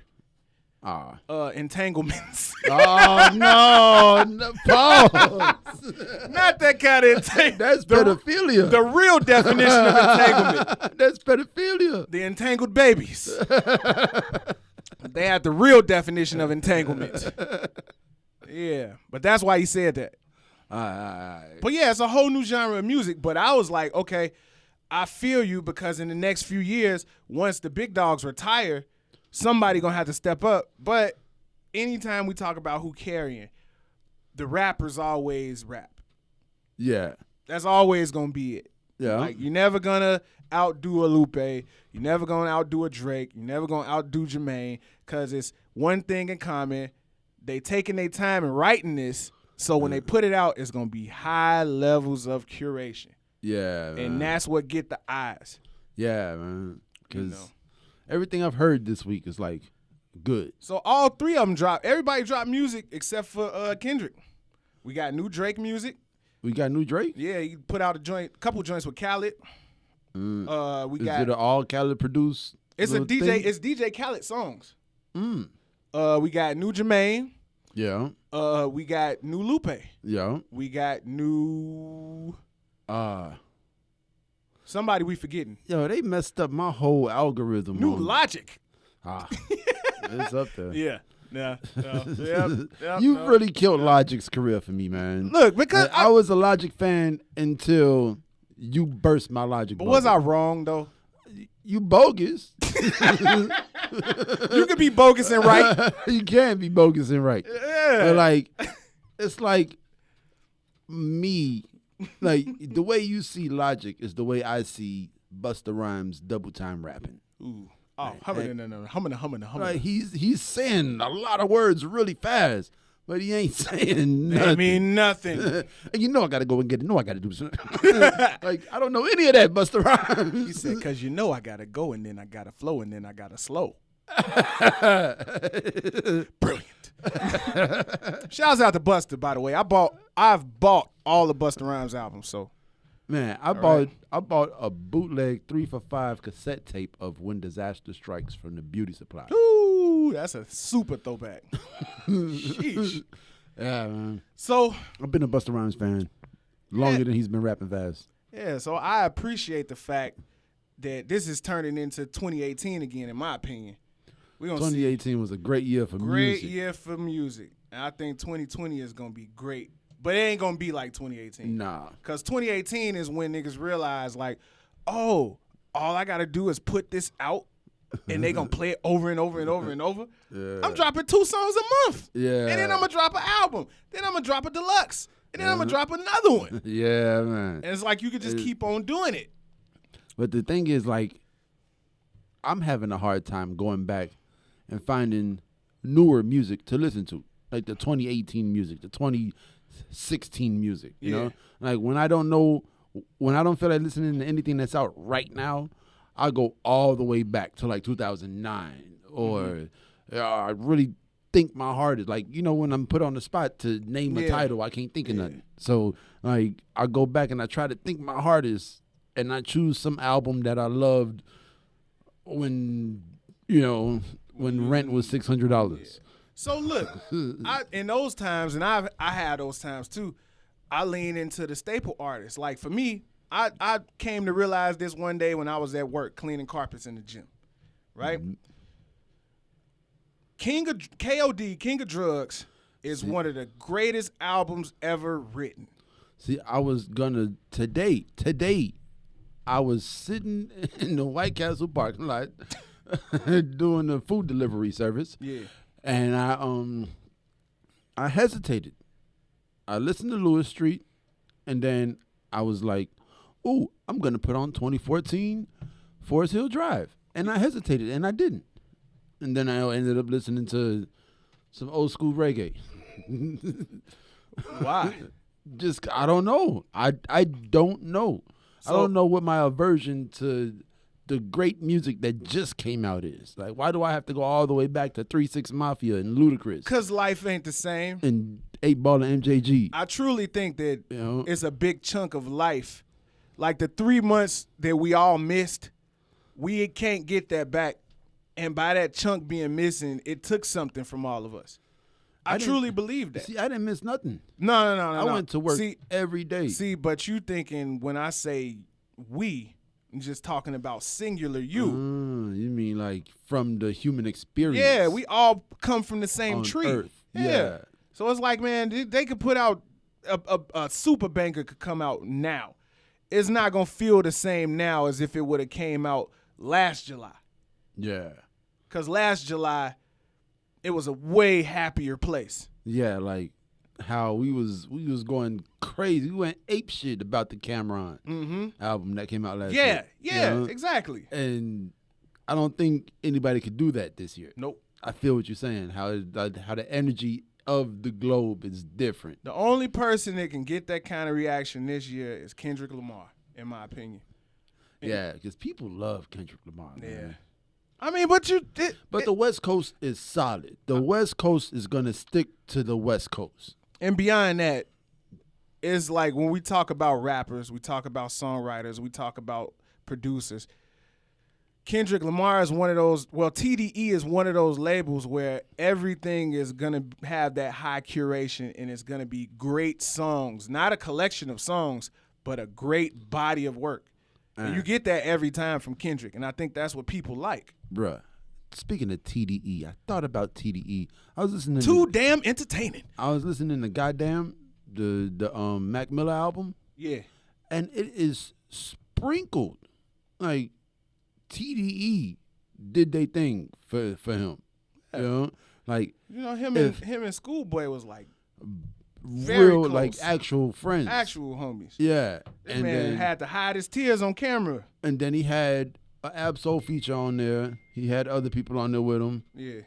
entanglements. Oh, no, Paul. Not that kind of entanglement. That's pedophilia. The real definition of entanglement. That's pedophilia. The entangled babies. They had the real definition of entanglement. Yeah, but that's why he said that. But yeah, it's a whole new genre of music. But I was like, okay, I feel you because in the next few years, once the big dogs retire, somebody gonna have to step up. But anytime we talk about who carrying, the rappers always rap. Yeah. That's always gonna be it. Yeah. Like you're never gonna outdo a Lupe. You're never gonna outdo a Drake. You're never gonna outdo Jermaine because it's one thing in common. They taking their time and writing this, so when they put it out, it's gonna be high levels of curation. Yeah, man. And that's what get the eyes. Yeah, man. Because everything I've heard this week is like good. So all three of them dropped. Everybody dropped music except for Kendrick. We got new Drake music. We got new Drake. Yeah, he put out a couple joints with Khaled. Is it all Khaled produced? It's a DJ. thing? It's DJ Khaled songs. We got new Jermaine. Yeah. We got new Lupe. Yeah. We got new. Somebody we forgetting. Yo, they messed up my whole algorithm. New Logic. It's up there. Yeah. You really killed Logic's career for me, man. Look, because I was a Logic fan until you burst my Logic. But was I wrong though? You bogus. You can be bogus and right. You can be bogus and right. Yeah. But like, it's like me. Like the way you see Logic is the way I see Busta Rhymes double time rapping. Ooh. Oh, humming. Like he's saying a lot of words really fast, but he ain't saying nothing. That mean nothing. And you know I gotta go and get it. No, I gotta do something. Like I don't know any of that, Busta Rhymes. He said, "Cause you know I gotta go, and then I gotta flow, and then I gotta slow." Brilliant. Shouts out to Busta, by the way. I've bought all the Busta Rhymes albums, so. Man, I bought a bootleg 3 for $5 cassette tape of When Disaster Strikes from the Beauty Supply. Ooh, that's a super throwback. Sheesh. Yeah, man. So I've been a Busta Rhymes fan longer than he's been rapping fast. Yeah, so I appreciate the fact that this is turning into 2018 again, in my opinion. 2018 was a great year for music. Great year for music. And I think 2020 is going to be great. But it ain't going to be like 2018. Nah. Because 2018 is when niggas realize, like, oh, all I got to do is put this out, and they going to play it over and over and over and over. Yeah. I'm dropping 2 songs a month. Yeah. And then I'm going to drop an album. Then I'm going to drop a deluxe. And then I'm going to drop another one. Yeah, man. And it's like you could just keep on doing it. But the thing is, like, I'm having a hard time going back and finding newer music to listen to. Like the 2018 music, the 2016 music, you know? Like when I don't know when I don't feel like listening to anything that's out right now, I go all the way back to like 2009 or I really think my heart is like, when I'm put on the spot to name a title, I can't think of nothing. So like I go back and I try to think my hardest and I choose some album that I loved when rent was $600. Yeah. So look, in those times, and I had those times too, I lean into the staple artists. Like for me, I came to realize this one day when I was at work cleaning carpets in the gym, right? Mm-hmm. KOD, King of Drugs, is one of the greatest albums ever written. See, I was gonna today, I was sitting in the White Castle parking lot doing the food delivery service. Yeah. And I hesitated. I listened to Lewis Street, and then I was like, "Ooh, I'm gonna put on 2014 Forest Hill Drive," and I hesitated, and I didn't. And then I ended up listening to some old school reggae. Why? Just I don't know. I don't know. So, I don't know what my aversion to the great music that just came out is. Like, why do I have to go all the way back to 3 6 Mafia and Ludacris? Because life ain't the same. And 8 Ball and MJG. I truly think that it's a big chunk of life. Like the 3 months that we all missed, we can't get that back. And by that chunk being missing, it took something from all of us. I truly believe that. See, I didn't miss nothing. No. I went to work every day. See, but you thinking when I say we, I'm just talking about singular you. You mean like from the human experience? Yeah, we all come from the same on tree. Earth. Yeah. So it's like, man, they could put out a super banger could come out now. It's not gonna feel the same now as if it would have came out last July. Yeah. Because last July, it was a way happier place. Yeah, like how we was going crazy. We went ape shit about the Cameron album that came out last year. Yeah, exactly. And I don't think anybody could do that this year. Nope. I feel what you're saying, how the energy of the globe is different. The only person that can get that kind of reaction this year is Kendrick Lamar, in my opinion. Yeah, because people love Kendrick Lamar, man. Yeah. I mean, but the West Coast is solid. The West Coast is going to stick to the West Coast. And beyond that, it's like when we talk about rappers, we talk about songwriters, we talk about producers. Kendrick Lamar is one of those, TDE is one of those labels where everything is going to have that high curation and it's going to be great songs. Not a collection of songs, but a great body of work. And you get that every time from Kendrick, and I think that's what people like. Bruh, speaking of TDE, I thought about TDE. I was listening to damn entertaining. I was listening to goddamn the Mac Miller album. Yeah. And it is sprinkled. Like TDE did they thing for him. Yeah. You know? Like him and Schoolboy was like real, like actual friends. Actual homies. Yeah. This man had to hide his tears on camera. And then he had an Absol feature on there. He had other people on there with him. Yeah.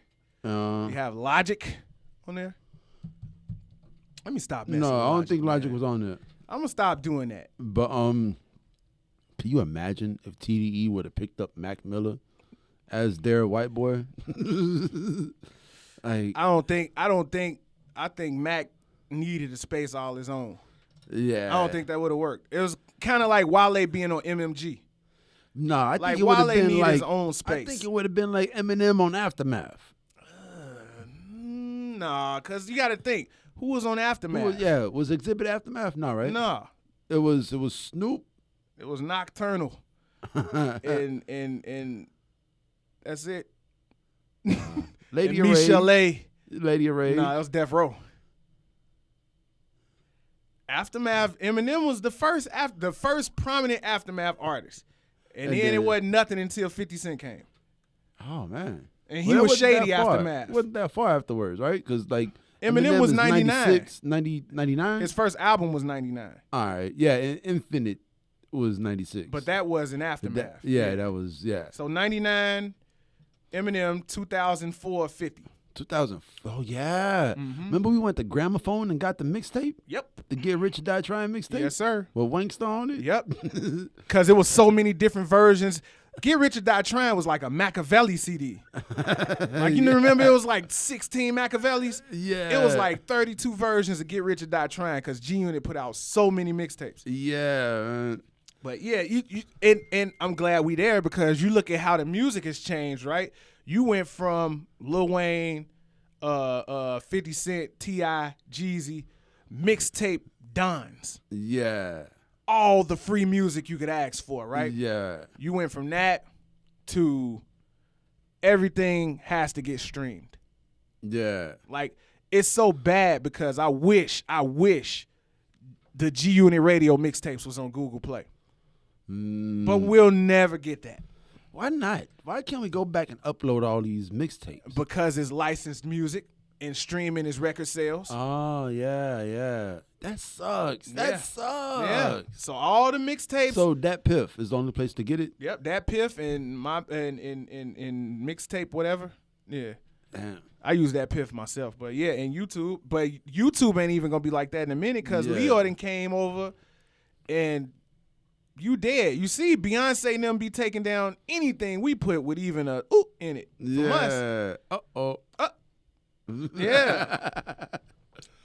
You have Logic on there. Let me stop messing with I don't Logic, think Logic was on there. I'm gonna stop doing that. But can you imagine if TDE would have picked up Mac Miller as their white boy? I think Mac needed a space all his own. Yeah. I don't think that would have worked. It was kind of like Wale being on MMG. No, I think it would have been like his own space. I think it would have been like Eminem on Aftermath. Nah, because you got to think who was on Aftermath. Was Exhibit Aftermath? No, right? Nah, it was Snoop. It was Nocturnal, and that's it. Lady and Array. Lady Array. Nah, that was Death Row. Aftermath, Eminem was the first prominent Aftermath artist. And then it wasn't nothing until 50 Cent came. Oh, man. And he was shady Aftermath. It wasn't that far afterwards, right? Because, like, Eminem was 99. 99? His first album was 99. All right. Yeah, and Infinite was 96. But that was an Aftermath. That was. So 99, Eminem, 2004, 50. 2000. Oh yeah. Remember we went to Gramophone and got the mixtape? Yep. The Get Rich or Die Trying mixtape? Yes, sir. With Wankster on it? Yep. Because it was so many different versions. Get Rich or Die Trying was like a Machiavelli CD. Like, you remember it was like 16 Machiavellis? Yeah. It was like 32 versions of Get Rich or Die Trying because G-Unit put out so many mixtapes. Yeah, man. But yeah, and I'm glad we there because you look at how the music has changed, right? You went from Lil Wayne, 50 Cent, T.I., Jeezy, mixtape Dons. Yeah. All the free music you could ask for, right? Yeah. You went from that to everything has to get streamed. Yeah. Like, it's so bad because I wish the G-Unit radio mixtapes was on Google Play. But we'll never get that. Why not? Why can't we go back and upload all these mixtapes? Because it's licensed music and streaming is record sales. Oh, yeah. That sucks. That sucks. Yeah. So all the mixtapes. So Dat Piff is the only place to get it? Yep, Dat Piff and mixtape, whatever. Yeah. Damn. I use Dat Piff myself. But yeah, and YouTube. But YouTube ain't even gonna be like that in a minute because Leo done came over and you dead. You see Beyonce and them be taking down anything we put with even a ooh in it from us. Uh-oh. Yeah.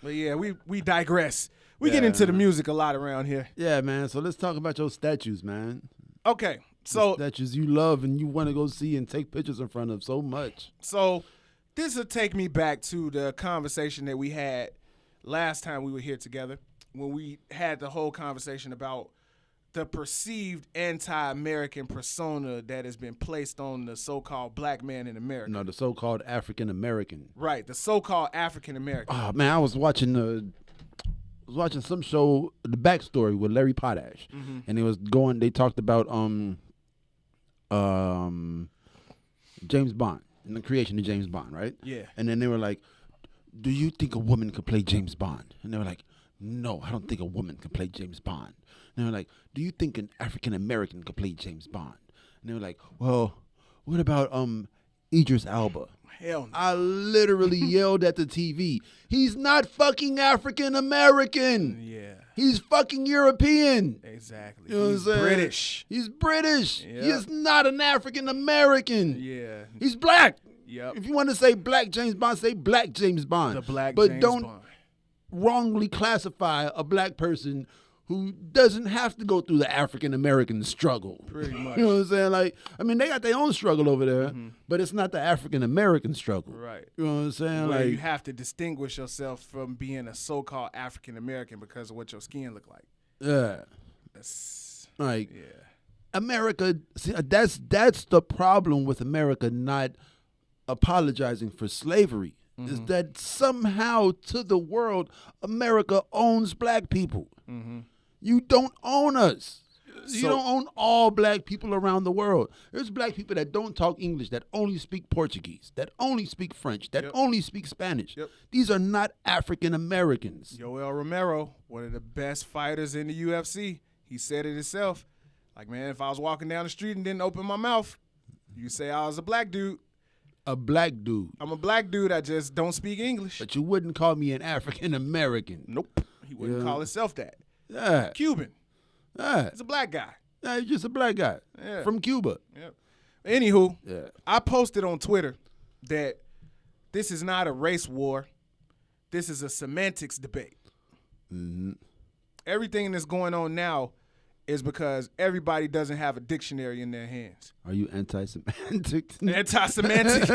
But yeah, we digress. We get into the music a lot around here. Yeah, man. So let's talk about your statues, man. Okay. So the statues you love and you want to go see and take pictures in front of so much. So this will take me back to the conversation that we had last time we were here together when we had the whole conversation about the perceived anti-American persona that has been placed on the so-called black man in America. No, the so-called African-American. Right, the so-called African-American. Oh, man, I was watching some show, The Backstory with Larry Potash. Mm-hmm. And they talked about James Bond and the creation of James Bond, right? Yeah. And then they were like, do you think a woman could play James Bond? And they were like, no, I don't think a woman can play James Bond. And they were like, do you think an African-American could play James Bond? And they were like, well, what about Idris Elba? Hell no. I literally yelled at the TV. He's not fucking African-American. Yeah. He's fucking European. Exactly. You know He's British. He's British. Yep. He is not an African-American. Yeah. He's black. Yep. If you want to say black James Bond, say black James Bond. The black but James don't Bond. Wrongly classify a black person who doesn't have to go through the African-American struggle. Pretty much. You know what I'm saying? Like, I mean, they got their own struggle over there, but it's not the African-American struggle. Right. You know what I'm saying? Where like, you have to distinguish yourself from being a so-called African-American because of what your skin look like. Yeah. That's, like, yeah. America, see, that's the problem with America not apologizing for slavery. Is that somehow to the world, America owns black people. You don't own us. You don't own all black people around the world. There's black people that don't talk English, that only speak Portuguese, that only speak French, that only speak Spanish. These are not African Americans. Yoel Romero, one of the best fighters in the UFC, he said it himself. Like, man, if I was walking down the street and didn't open my mouth, you say I was a black dude. A black dude. I'm a black dude. I just don't speak English. But you wouldn't call me an African American. Nope. He wouldn't call himself that. Yeah. Cuban. Yeah. He's a black guy. Yeah, he's just a black guy from Cuba. Yep. Anywho, I posted on Twitter that this is not a race war. This is a semantics debate. Everything that's going on now is because everybody doesn't have a dictionary in their hands. Are you anti-semantic? Anti-semantic.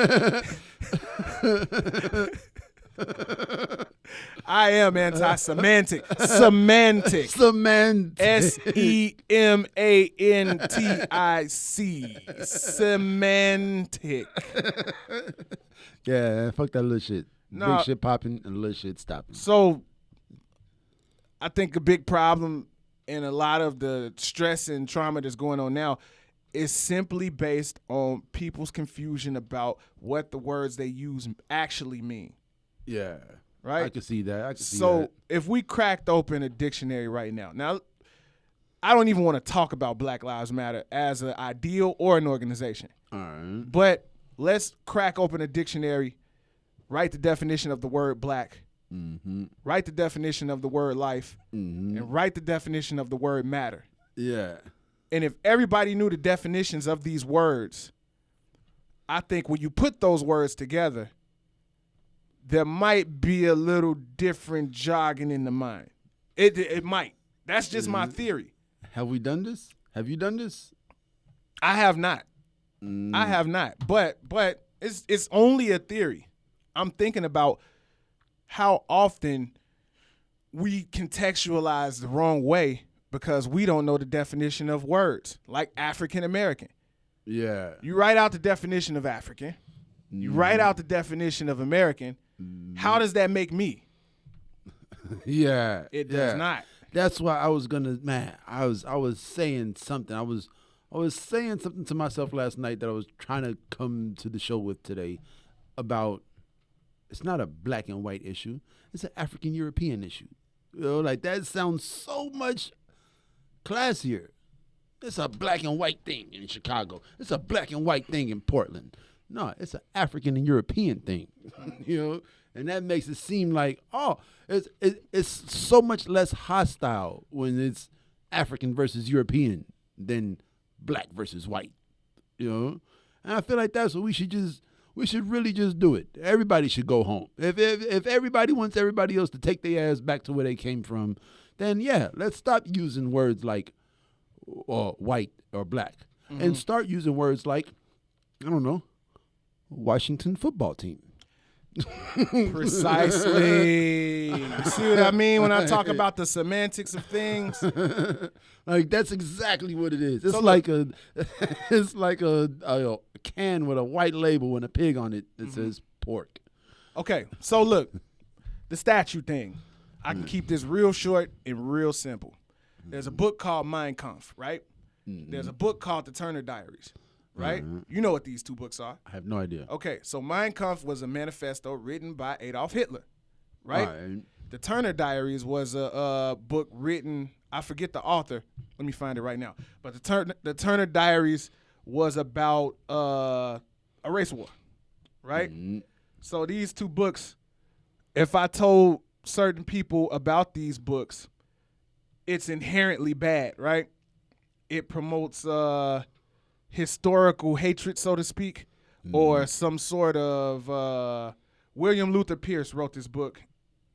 I am anti-semantic. Semantic. Semantic. S-E-M-A-N-T-I-C. Semantic. Yeah, fuck that little shit. No. Big shit popping and little shit stopping. So, I think a big problem and a lot of the stress and trauma that's going on now is simply based on people's confusion about what the words they use actually mean. Yeah. Right? I can see that. So if we cracked open a dictionary right now, I don't even want to talk about Black Lives Matter as an ideal or an organization. All right. But let's crack open a dictionary write the definition of the word black, write the definition of the word life, and write the definition of the word matter. Yeah. And if everybody knew the definitions of these words, I think when you put those words together, there might be a little different jogging in the mind. It might. That's just my theory. Have we done this? Have you done this? I have not. I have not. But it's only a theory. I'm thinking about how often we contextualize the wrong way because we don't know the definition of words, like African American. Yeah. You write out the definition of African. You write out the definition of American. How does that make me? Yeah. It does not. That's why I was gonna, I was saying something. I was saying something to myself last night that I was trying to come to the show with today about. It's not a black and white issue. It's an African European issue. You know, like that sounds so much classier. It's a black and white thing in Chicago. It's a black and white thing in Portland. No, it's an African and European thing. You know, and that makes it seem like, it's so much less hostile when it's African versus European than black versus white. You know, and I feel like that's what we should really just do it. Everybody should go home. If everybody wants everybody else to take their ass back to where they came from, then yeah, let's stop using words like white or black and start using words like, I don't know, Washington football team. Precisely. You see what I mean when I talk about the semantics of things? Like that's exactly what it is. It's So like it's like a can with a white label and a pig on it that says pork. Okay, so look, the statue thing. I can keep this real short and real simple. There's a book called Mein Kampf, right? There's a book called The Turner Diaries, right? You know what these two books are. I have no idea. Okay, so Mein Kampf was a manifesto written by Adolf Hitler, right? The Turner Diaries was a book written, I forget the author. Let me find it right now. But the Turner Diaries was about a race war, right? So these two books, if I told certain people about these books, it's inherently bad, right? It promotes historical hatred, so to speak, or some sort of William Luther Pierce wrote this book,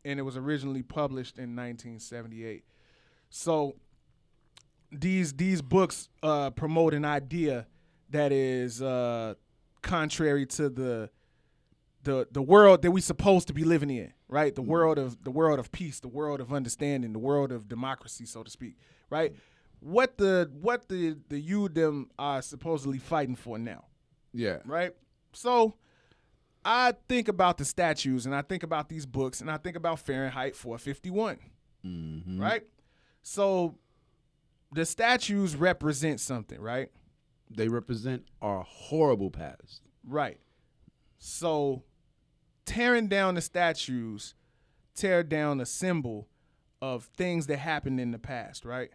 and it was originally published in 1978. So these books promote an idea that is contrary to the world that we're supposed to be living in, right? The world of peace, the world of understanding, the world of democracy, so to speak, right? What the you them are supposedly fighting for now. Yeah. Right? So I think about the statues and I think about these books and I think about Fahrenheit 451. Right? So the statues represent something, right? They represent our horrible past. Right. So tearing down the statues tear down a symbol of things that happened in the past, right?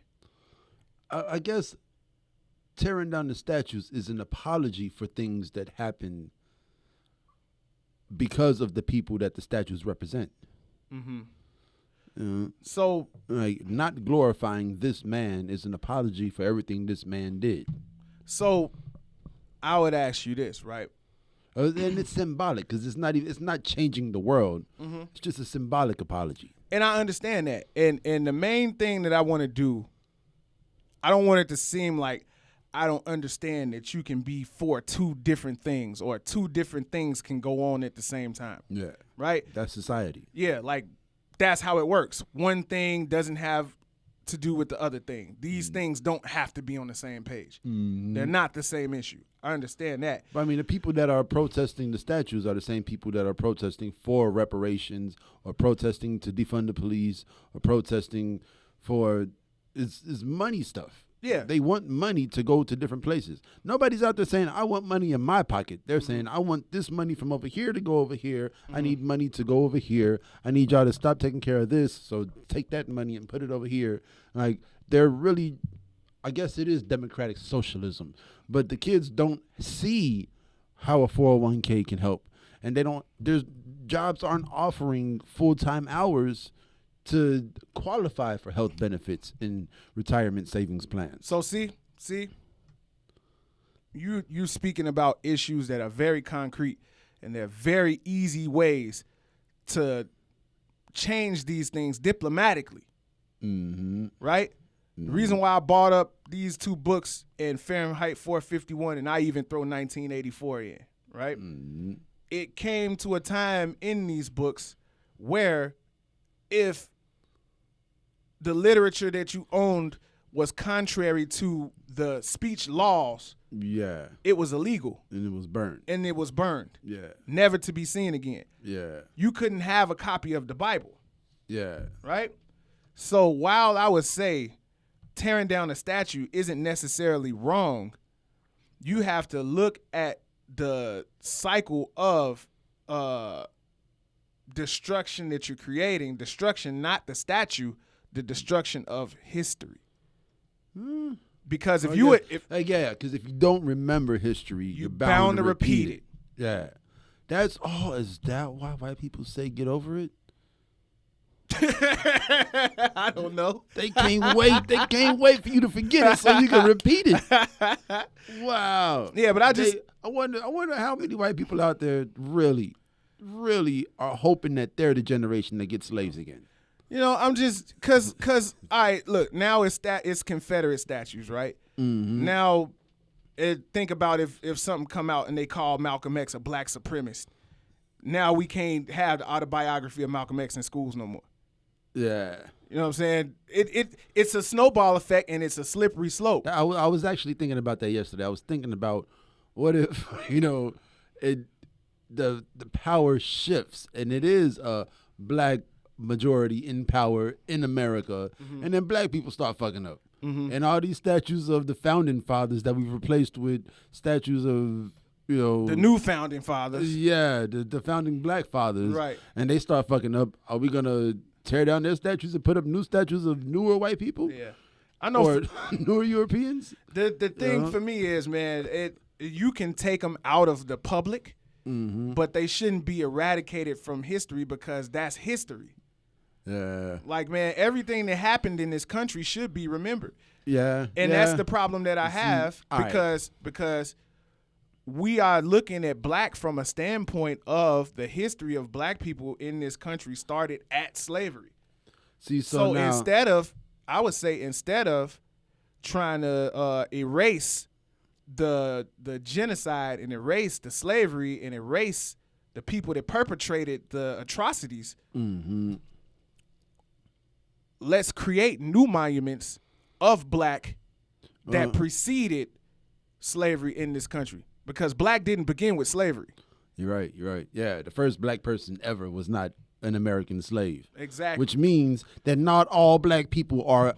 I guess tearing down the statues is an apology for things that happen because of the people that the statues represent. So, like, not glorifying this man is an apology for everything this man did. So, I would ask you this, right? And it's symbolic because it's not changing the world. It's just a symbolic apology. And I understand that. And the main thing that I want to do, I don't want it to seem like I don't understand that you can be for two different things or two different things can go on at the same time. Yeah. Right? That's society. Yeah, like that's how it works. One thing doesn't have to do with the other thing. These things don't have to be on the same page. They're not the same issue. I understand that. But I mean, the people that are protesting the statues are the same people that are protesting for reparations or protesting to defund the police or protesting for it's money stuff. Yeah. They want money to go to different places. Nobody's out there saying, I want money in my pocket. They're saying, I want this money from over here to go over here. I need money to go over here. I need y'all to stop taking care of this. So take that money and put it over here. Like, they're really, I guess it is democratic socialism. But the kids don't see how a 401k can help. and there's jobs aren't offering full-time hours to qualify for health benefits in retirement savings plans. So see, you speaking about issues that are very concrete, and they're very easy ways to change these things diplomatically. Mm-hmm. Right? The reason why I bought up these two books in Fahrenheit 451, and I even throw 1984 in, right? Mm-hmm. It came to a time in these books where if the literature that you owned was contrary to the speech laws, yeah, it was illegal. And it was burned. Yeah. Never to be seen again. Yeah. You couldn't have a copy of the Bible. Yeah. Right? So while I would say tearing down a statue isn't necessarily wrong, you have to look at the cycle of destruction that you're creating. Destruction, not the statue, the destruction of history. Because if because if you don't remember history, you're bound to repeat it. Yeah. Is that why white people say get over it? I don't know. They can't wait. They can't wait for you to forget it so you can repeat it. Wow. Yeah, but I wonder how many white people out there really are hoping that they're the generation that gets slaves again. You know, I'm just cause all right, look, now it's Confederate statues, right? Mm-hmm. Now think about if something come out and they call Malcolm X a black supremacist. Now we can't have the autobiography of Malcolm X in schools no more. Yeah. You know what I'm saying? It's a snowball effect, and it's a slippery slope. I was actually thinking about that yesterday. I was thinking about what if, the power shifts and it is a black majority in power in America, and then black people start fucking up. Mm-hmm. And all these statues of the founding fathers that we've replaced with statues of, the new founding fathers. Yeah, the founding black fathers. Right. And they start fucking up. Are we going to tear down their statues and put up new statues of newer white people? Yeah. I know. Or newer Europeans? The thing for me is, man, you can take them out of the public, but they shouldn't be eradicated from history because that's history. Yeah. Like, man, everything that happened in this country should be remembered. Yeah. And that's the problem that I have because we are looking at black from a standpoint of the history of black people in this country started at slavery. See, so now, instead of trying to erase the genocide and erase the slavery and erase the people that perpetrated the atrocities, let's create new monuments of black that preceded slavery in this country. Because black didn't begin with slavery. You're right. Yeah, the first black person ever was not an American slave. Exactly. Which means that not all black people are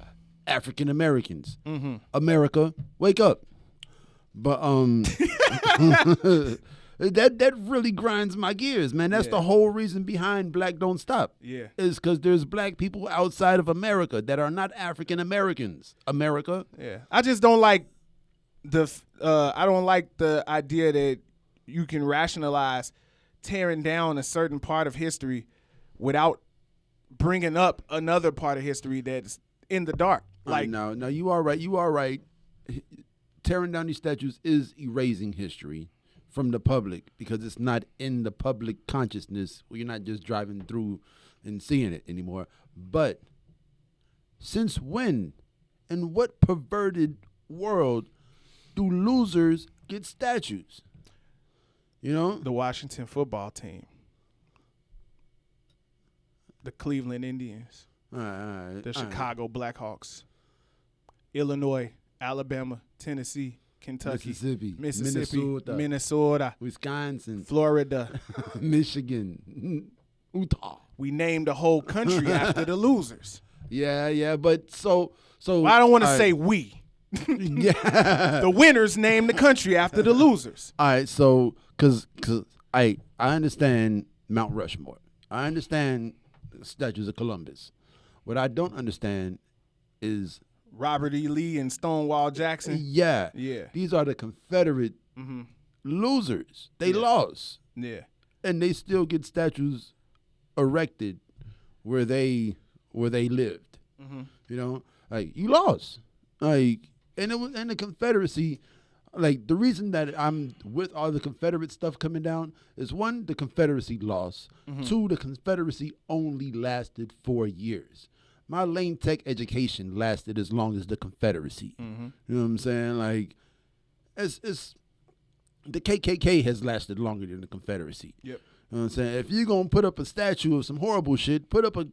African Americans. Mm-hmm. America, wake up. But that really grinds my gears, man. That's the whole reason behind Black Don't Stop. Yeah. Is because there's black people outside of America that are not African Americans. America. Yeah. I just don't like I don't like the idea that you can rationalize tearing down a certain part of history without bringing up another part of history that's in the dark. Like, no, you are right. You are right. Tearing down these statues is erasing history from the public because it's not in the public consciousness. You're not just driving through and seeing it anymore. But since when and what perverted world do losers get statues? The Washington football team, the Cleveland Indians, the Chicago Blackhawks, Illinois, Alabama, Tennessee, Kentucky, Mississippi, Minnesota, Wisconsin, Florida, Michigan, Utah. We named the whole country after the losers. Yeah, but so well, I don't want to say we. Yeah. The winners name the country after the losers. All right, so because I understand Mount Rushmore. I understand the statues of Columbus. What I don't understand is Robert E. Lee and Stonewall Jackson. Yeah. These are the Confederate losers. They lost. Yeah. and they still get statues erected where they lived. Mm-hmm. You know, like you lost. Like, and it was in the Confederacy. Like, the reason that I'm with all the Confederate stuff coming down is, one, the Confederacy lost. Mm-hmm. Two, the Confederacy only lasted 4 years. My Lane Tech education lasted as long as the Confederacy. Mm-hmm. You know what I'm saying? Like, it's the KKK has lasted longer than the Confederacy. Yep. You know what I'm saying? If you're going to put up a statue of some horrible shit, put up a,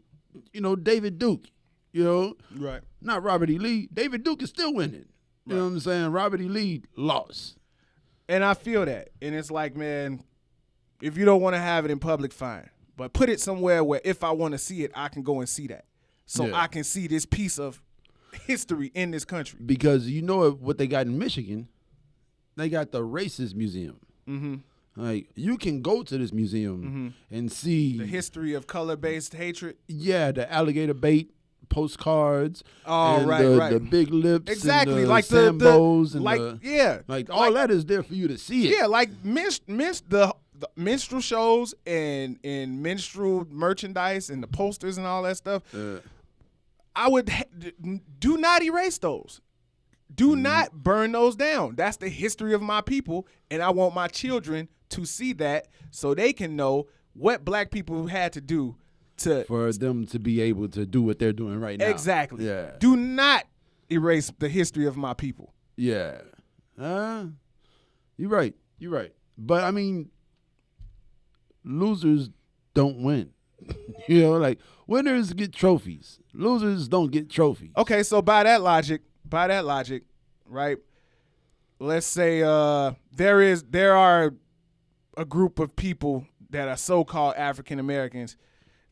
David Duke. You know? Right. Not Robert E. Lee. David Duke is still winning. You know what I'm saying? Robert E. Lee lost. And I feel that. And it's like, man, if you don't want to have it in public, fine. But put it somewhere where if I want to see it, I can go and see that. So I can see this piece of history in this country. Because you know what they got in Michigan? They got the Racist Museum. Mm-hmm. Like, you can go to this museum and see the history of color-based hatred. Yeah, the alligator bait postcards. Oh, and right. the big lips. Exactly, and the like Sambos and like like all that is there for you to see it. Yeah, like the minstrel shows and minstrel merchandise and the posters and all that stuff. I would do not erase those. Do not burn those down. That's the history of my people, and I want my children to see that so they can know what black people had to do for them to be able to do what they're doing right now. Exactly. Yeah. Do not erase the history of my people. Yeah. You're right. But I mean, losers don't win. Like, winners get trophies. Losers don't get trophies. Okay, so by that logic, right? Let's say there are a group of people that are so-called African Americans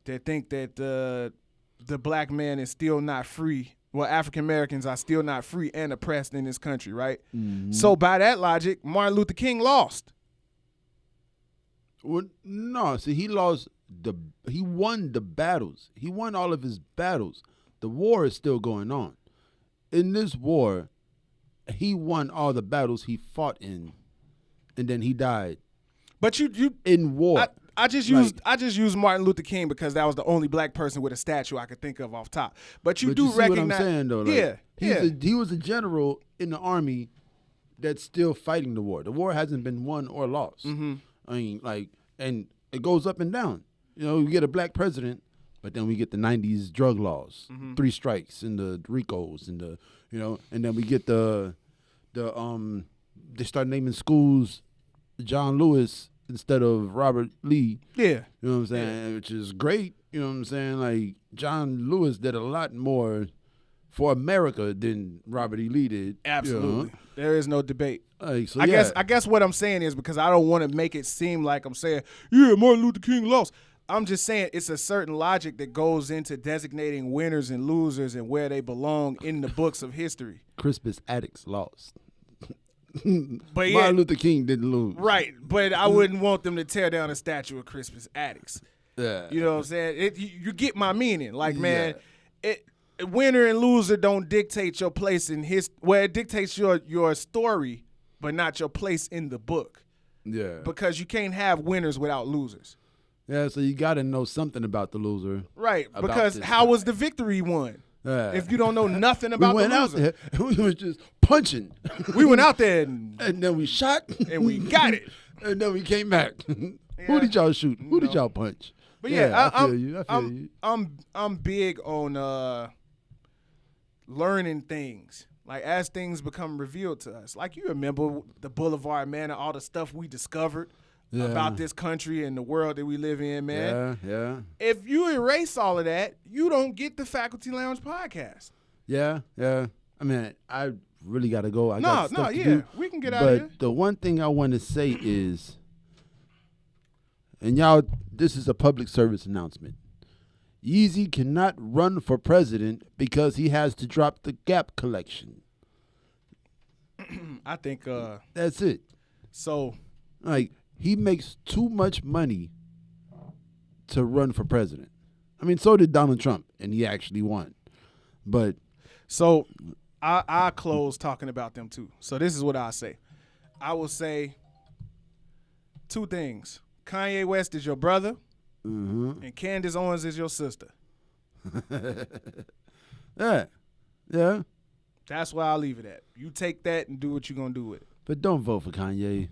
that think that the black man is still not free. Well, African Americans are still not free and oppressed in this country, right? Mm-hmm. So by that logic, Martin Luther King lost. Well, no, see, he lost he won the battles. He won all of his battles. The war is still going on. In this war, he won all the battles he fought in, and then he died. But you in war. I just used Martin Luther King because that was the only black person with a statue I could think of off top. But you do recognize what I'm saying, though. Like, he was a general in the army that's still fighting the war. The war hasn't been won or lost. Mm-hmm. I mean, like, and it goes up and down. We get a black president, but then we get the 90s drug laws, 3 strikes and the RICOs and the, and then we get they start naming schools John Lewis instead of Robert Lee. Yeah. You know what I'm saying? Yeah. Which is great. You know what I'm saying? Like, John Lewis did a lot more for America than Robert E. Lee did. Absolutely. There is no debate. Like, so I guess what I'm saying is, because I don't want to make it seem like I'm saying, yeah, Martin Luther King lost. I'm just saying it's a certain logic that goes into designating winners and losers and where they belong in the books of history. Crispus Attucks lost. But Martin Luther King didn't lose. Right, but I wouldn't want them to tear down a statue of Crispus Attucks. Yeah. You know what I'm saying? You get my meaning. Like, man, winner and loser don't dictate your place in it dictates your story, but not your place in the book. Yeah. Because you can't have winners without losers. Yeah, so you got to know something about the loser. Right, because how was the victory won? If you don't know nothing about the loser. We went out there and we was just punching. We went out there and then we shot. And we got it. And then we came back. Who did y'all shoot? Who did y'all punch? But I feel you. I'm big on learning things. Like, as things become revealed to us. Like, you remember the Boulevard Manor, all the stuff we discovered about this country and the world that we live in, man. Yeah. If you erase all of that, you don't get the Faculty Lounge podcast. Yeah. I mean, I really got to go. I got stuff to do. We can get out of here. But the one thing I want to say is, and y'all, this is a public service announcement. Yeezy cannot run for president because he has to drop the Gap collection. I think that's it. So, like, he makes too much money to run for president. I mean, so did Donald Trump, and he actually won. But so I close talking about them too. So this is what I say. I will say 2 things. Kanye West is your brother, Mm-hmm. and Candace Owens is your sister. Yeah. That's where I'll leave it at. You take that and do what you're gonna do with it. But don't vote for Kanye.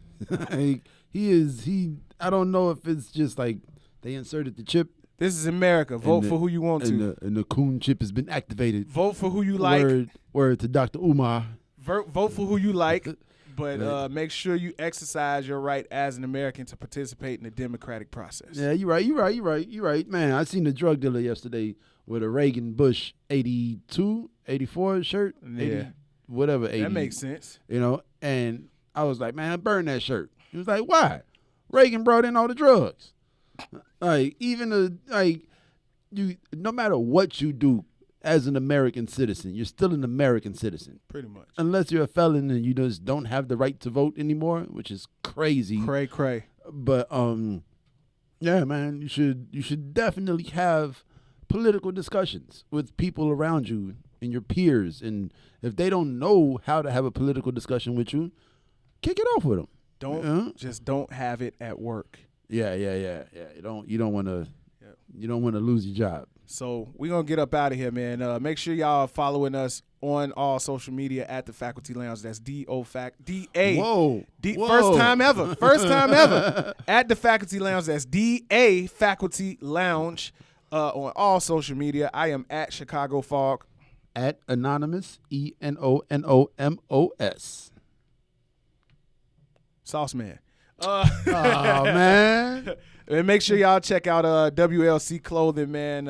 I don't know if it's just like they inserted the chip. This is America. Vote for who you want to. And the coon chip has been activated. Vote for who you like. Word to Dr. Umar. Vote for who you like, but make sure you exercise your right as an American to participate in the democratic process. Yeah, you're right. Man, I seen the drug dealer yesterday with a Reagan Bush 82, 84 shirt. Yeah. 80, whatever, 80. That makes sense. You know, and I was like, man, burn that shirt. He was like, why? Reagan brought in all the drugs. Like, no matter what you do as an American citizen, you're still an American citizen. Pretty much. Unless you're a felon and you just don't have the right to vote anymore, which is crazy. Cray. But yeah, man, you should definitely have political discussions with people around you and your peers. And if they don't know how to have a political discussion with you, kick it off with them. Don't have it at work. Yeah. You don't want to lose your job. So we're going to get up out of here, man. Make sure y'all are following us on all social media at The Faculty Lounge. That's D-A. Whoa. First time ever. At The Faculty Lounge. That's D-A Faculty Lounge on all social media. I am at Chicago Fog. At Anonymous, ENONOMOS. Sauce Man. Oh, man. And make sure y'all check out WLC Clothing, man,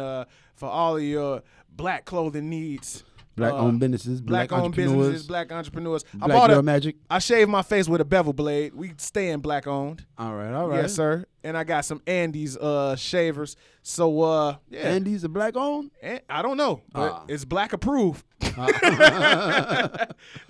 for all of your black clothing needs. Black-owned businesses, black entrepreneurs. Black entrepreneurs. Black girl magic. I shaved my face with a bevel blade. We stay in black-owned. All right. Yes, sir. And I got some Andes shavers. So, yeah. Andes are black-owned? I don't know, but it's black approved.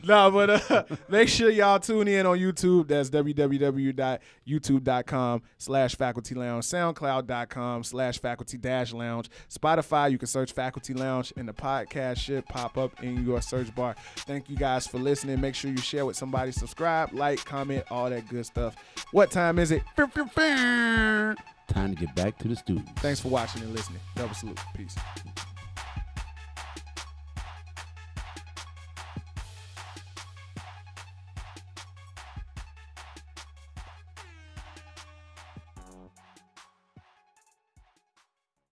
But make sure y'all tune in on YouTube. That's www.youtube.com/Faculty Lounge, SoundCloud.com/Faculty-Lounge, Spotify. You can search Faculty Lounge and the podcast should pop up in your search bar. Thank you guys for listening. Make sure you share with somebody, subscribe, like, comment, all that good stuff. What time is it? Time to get back to the students. Thanks for watching and listening. Double salute. Peace.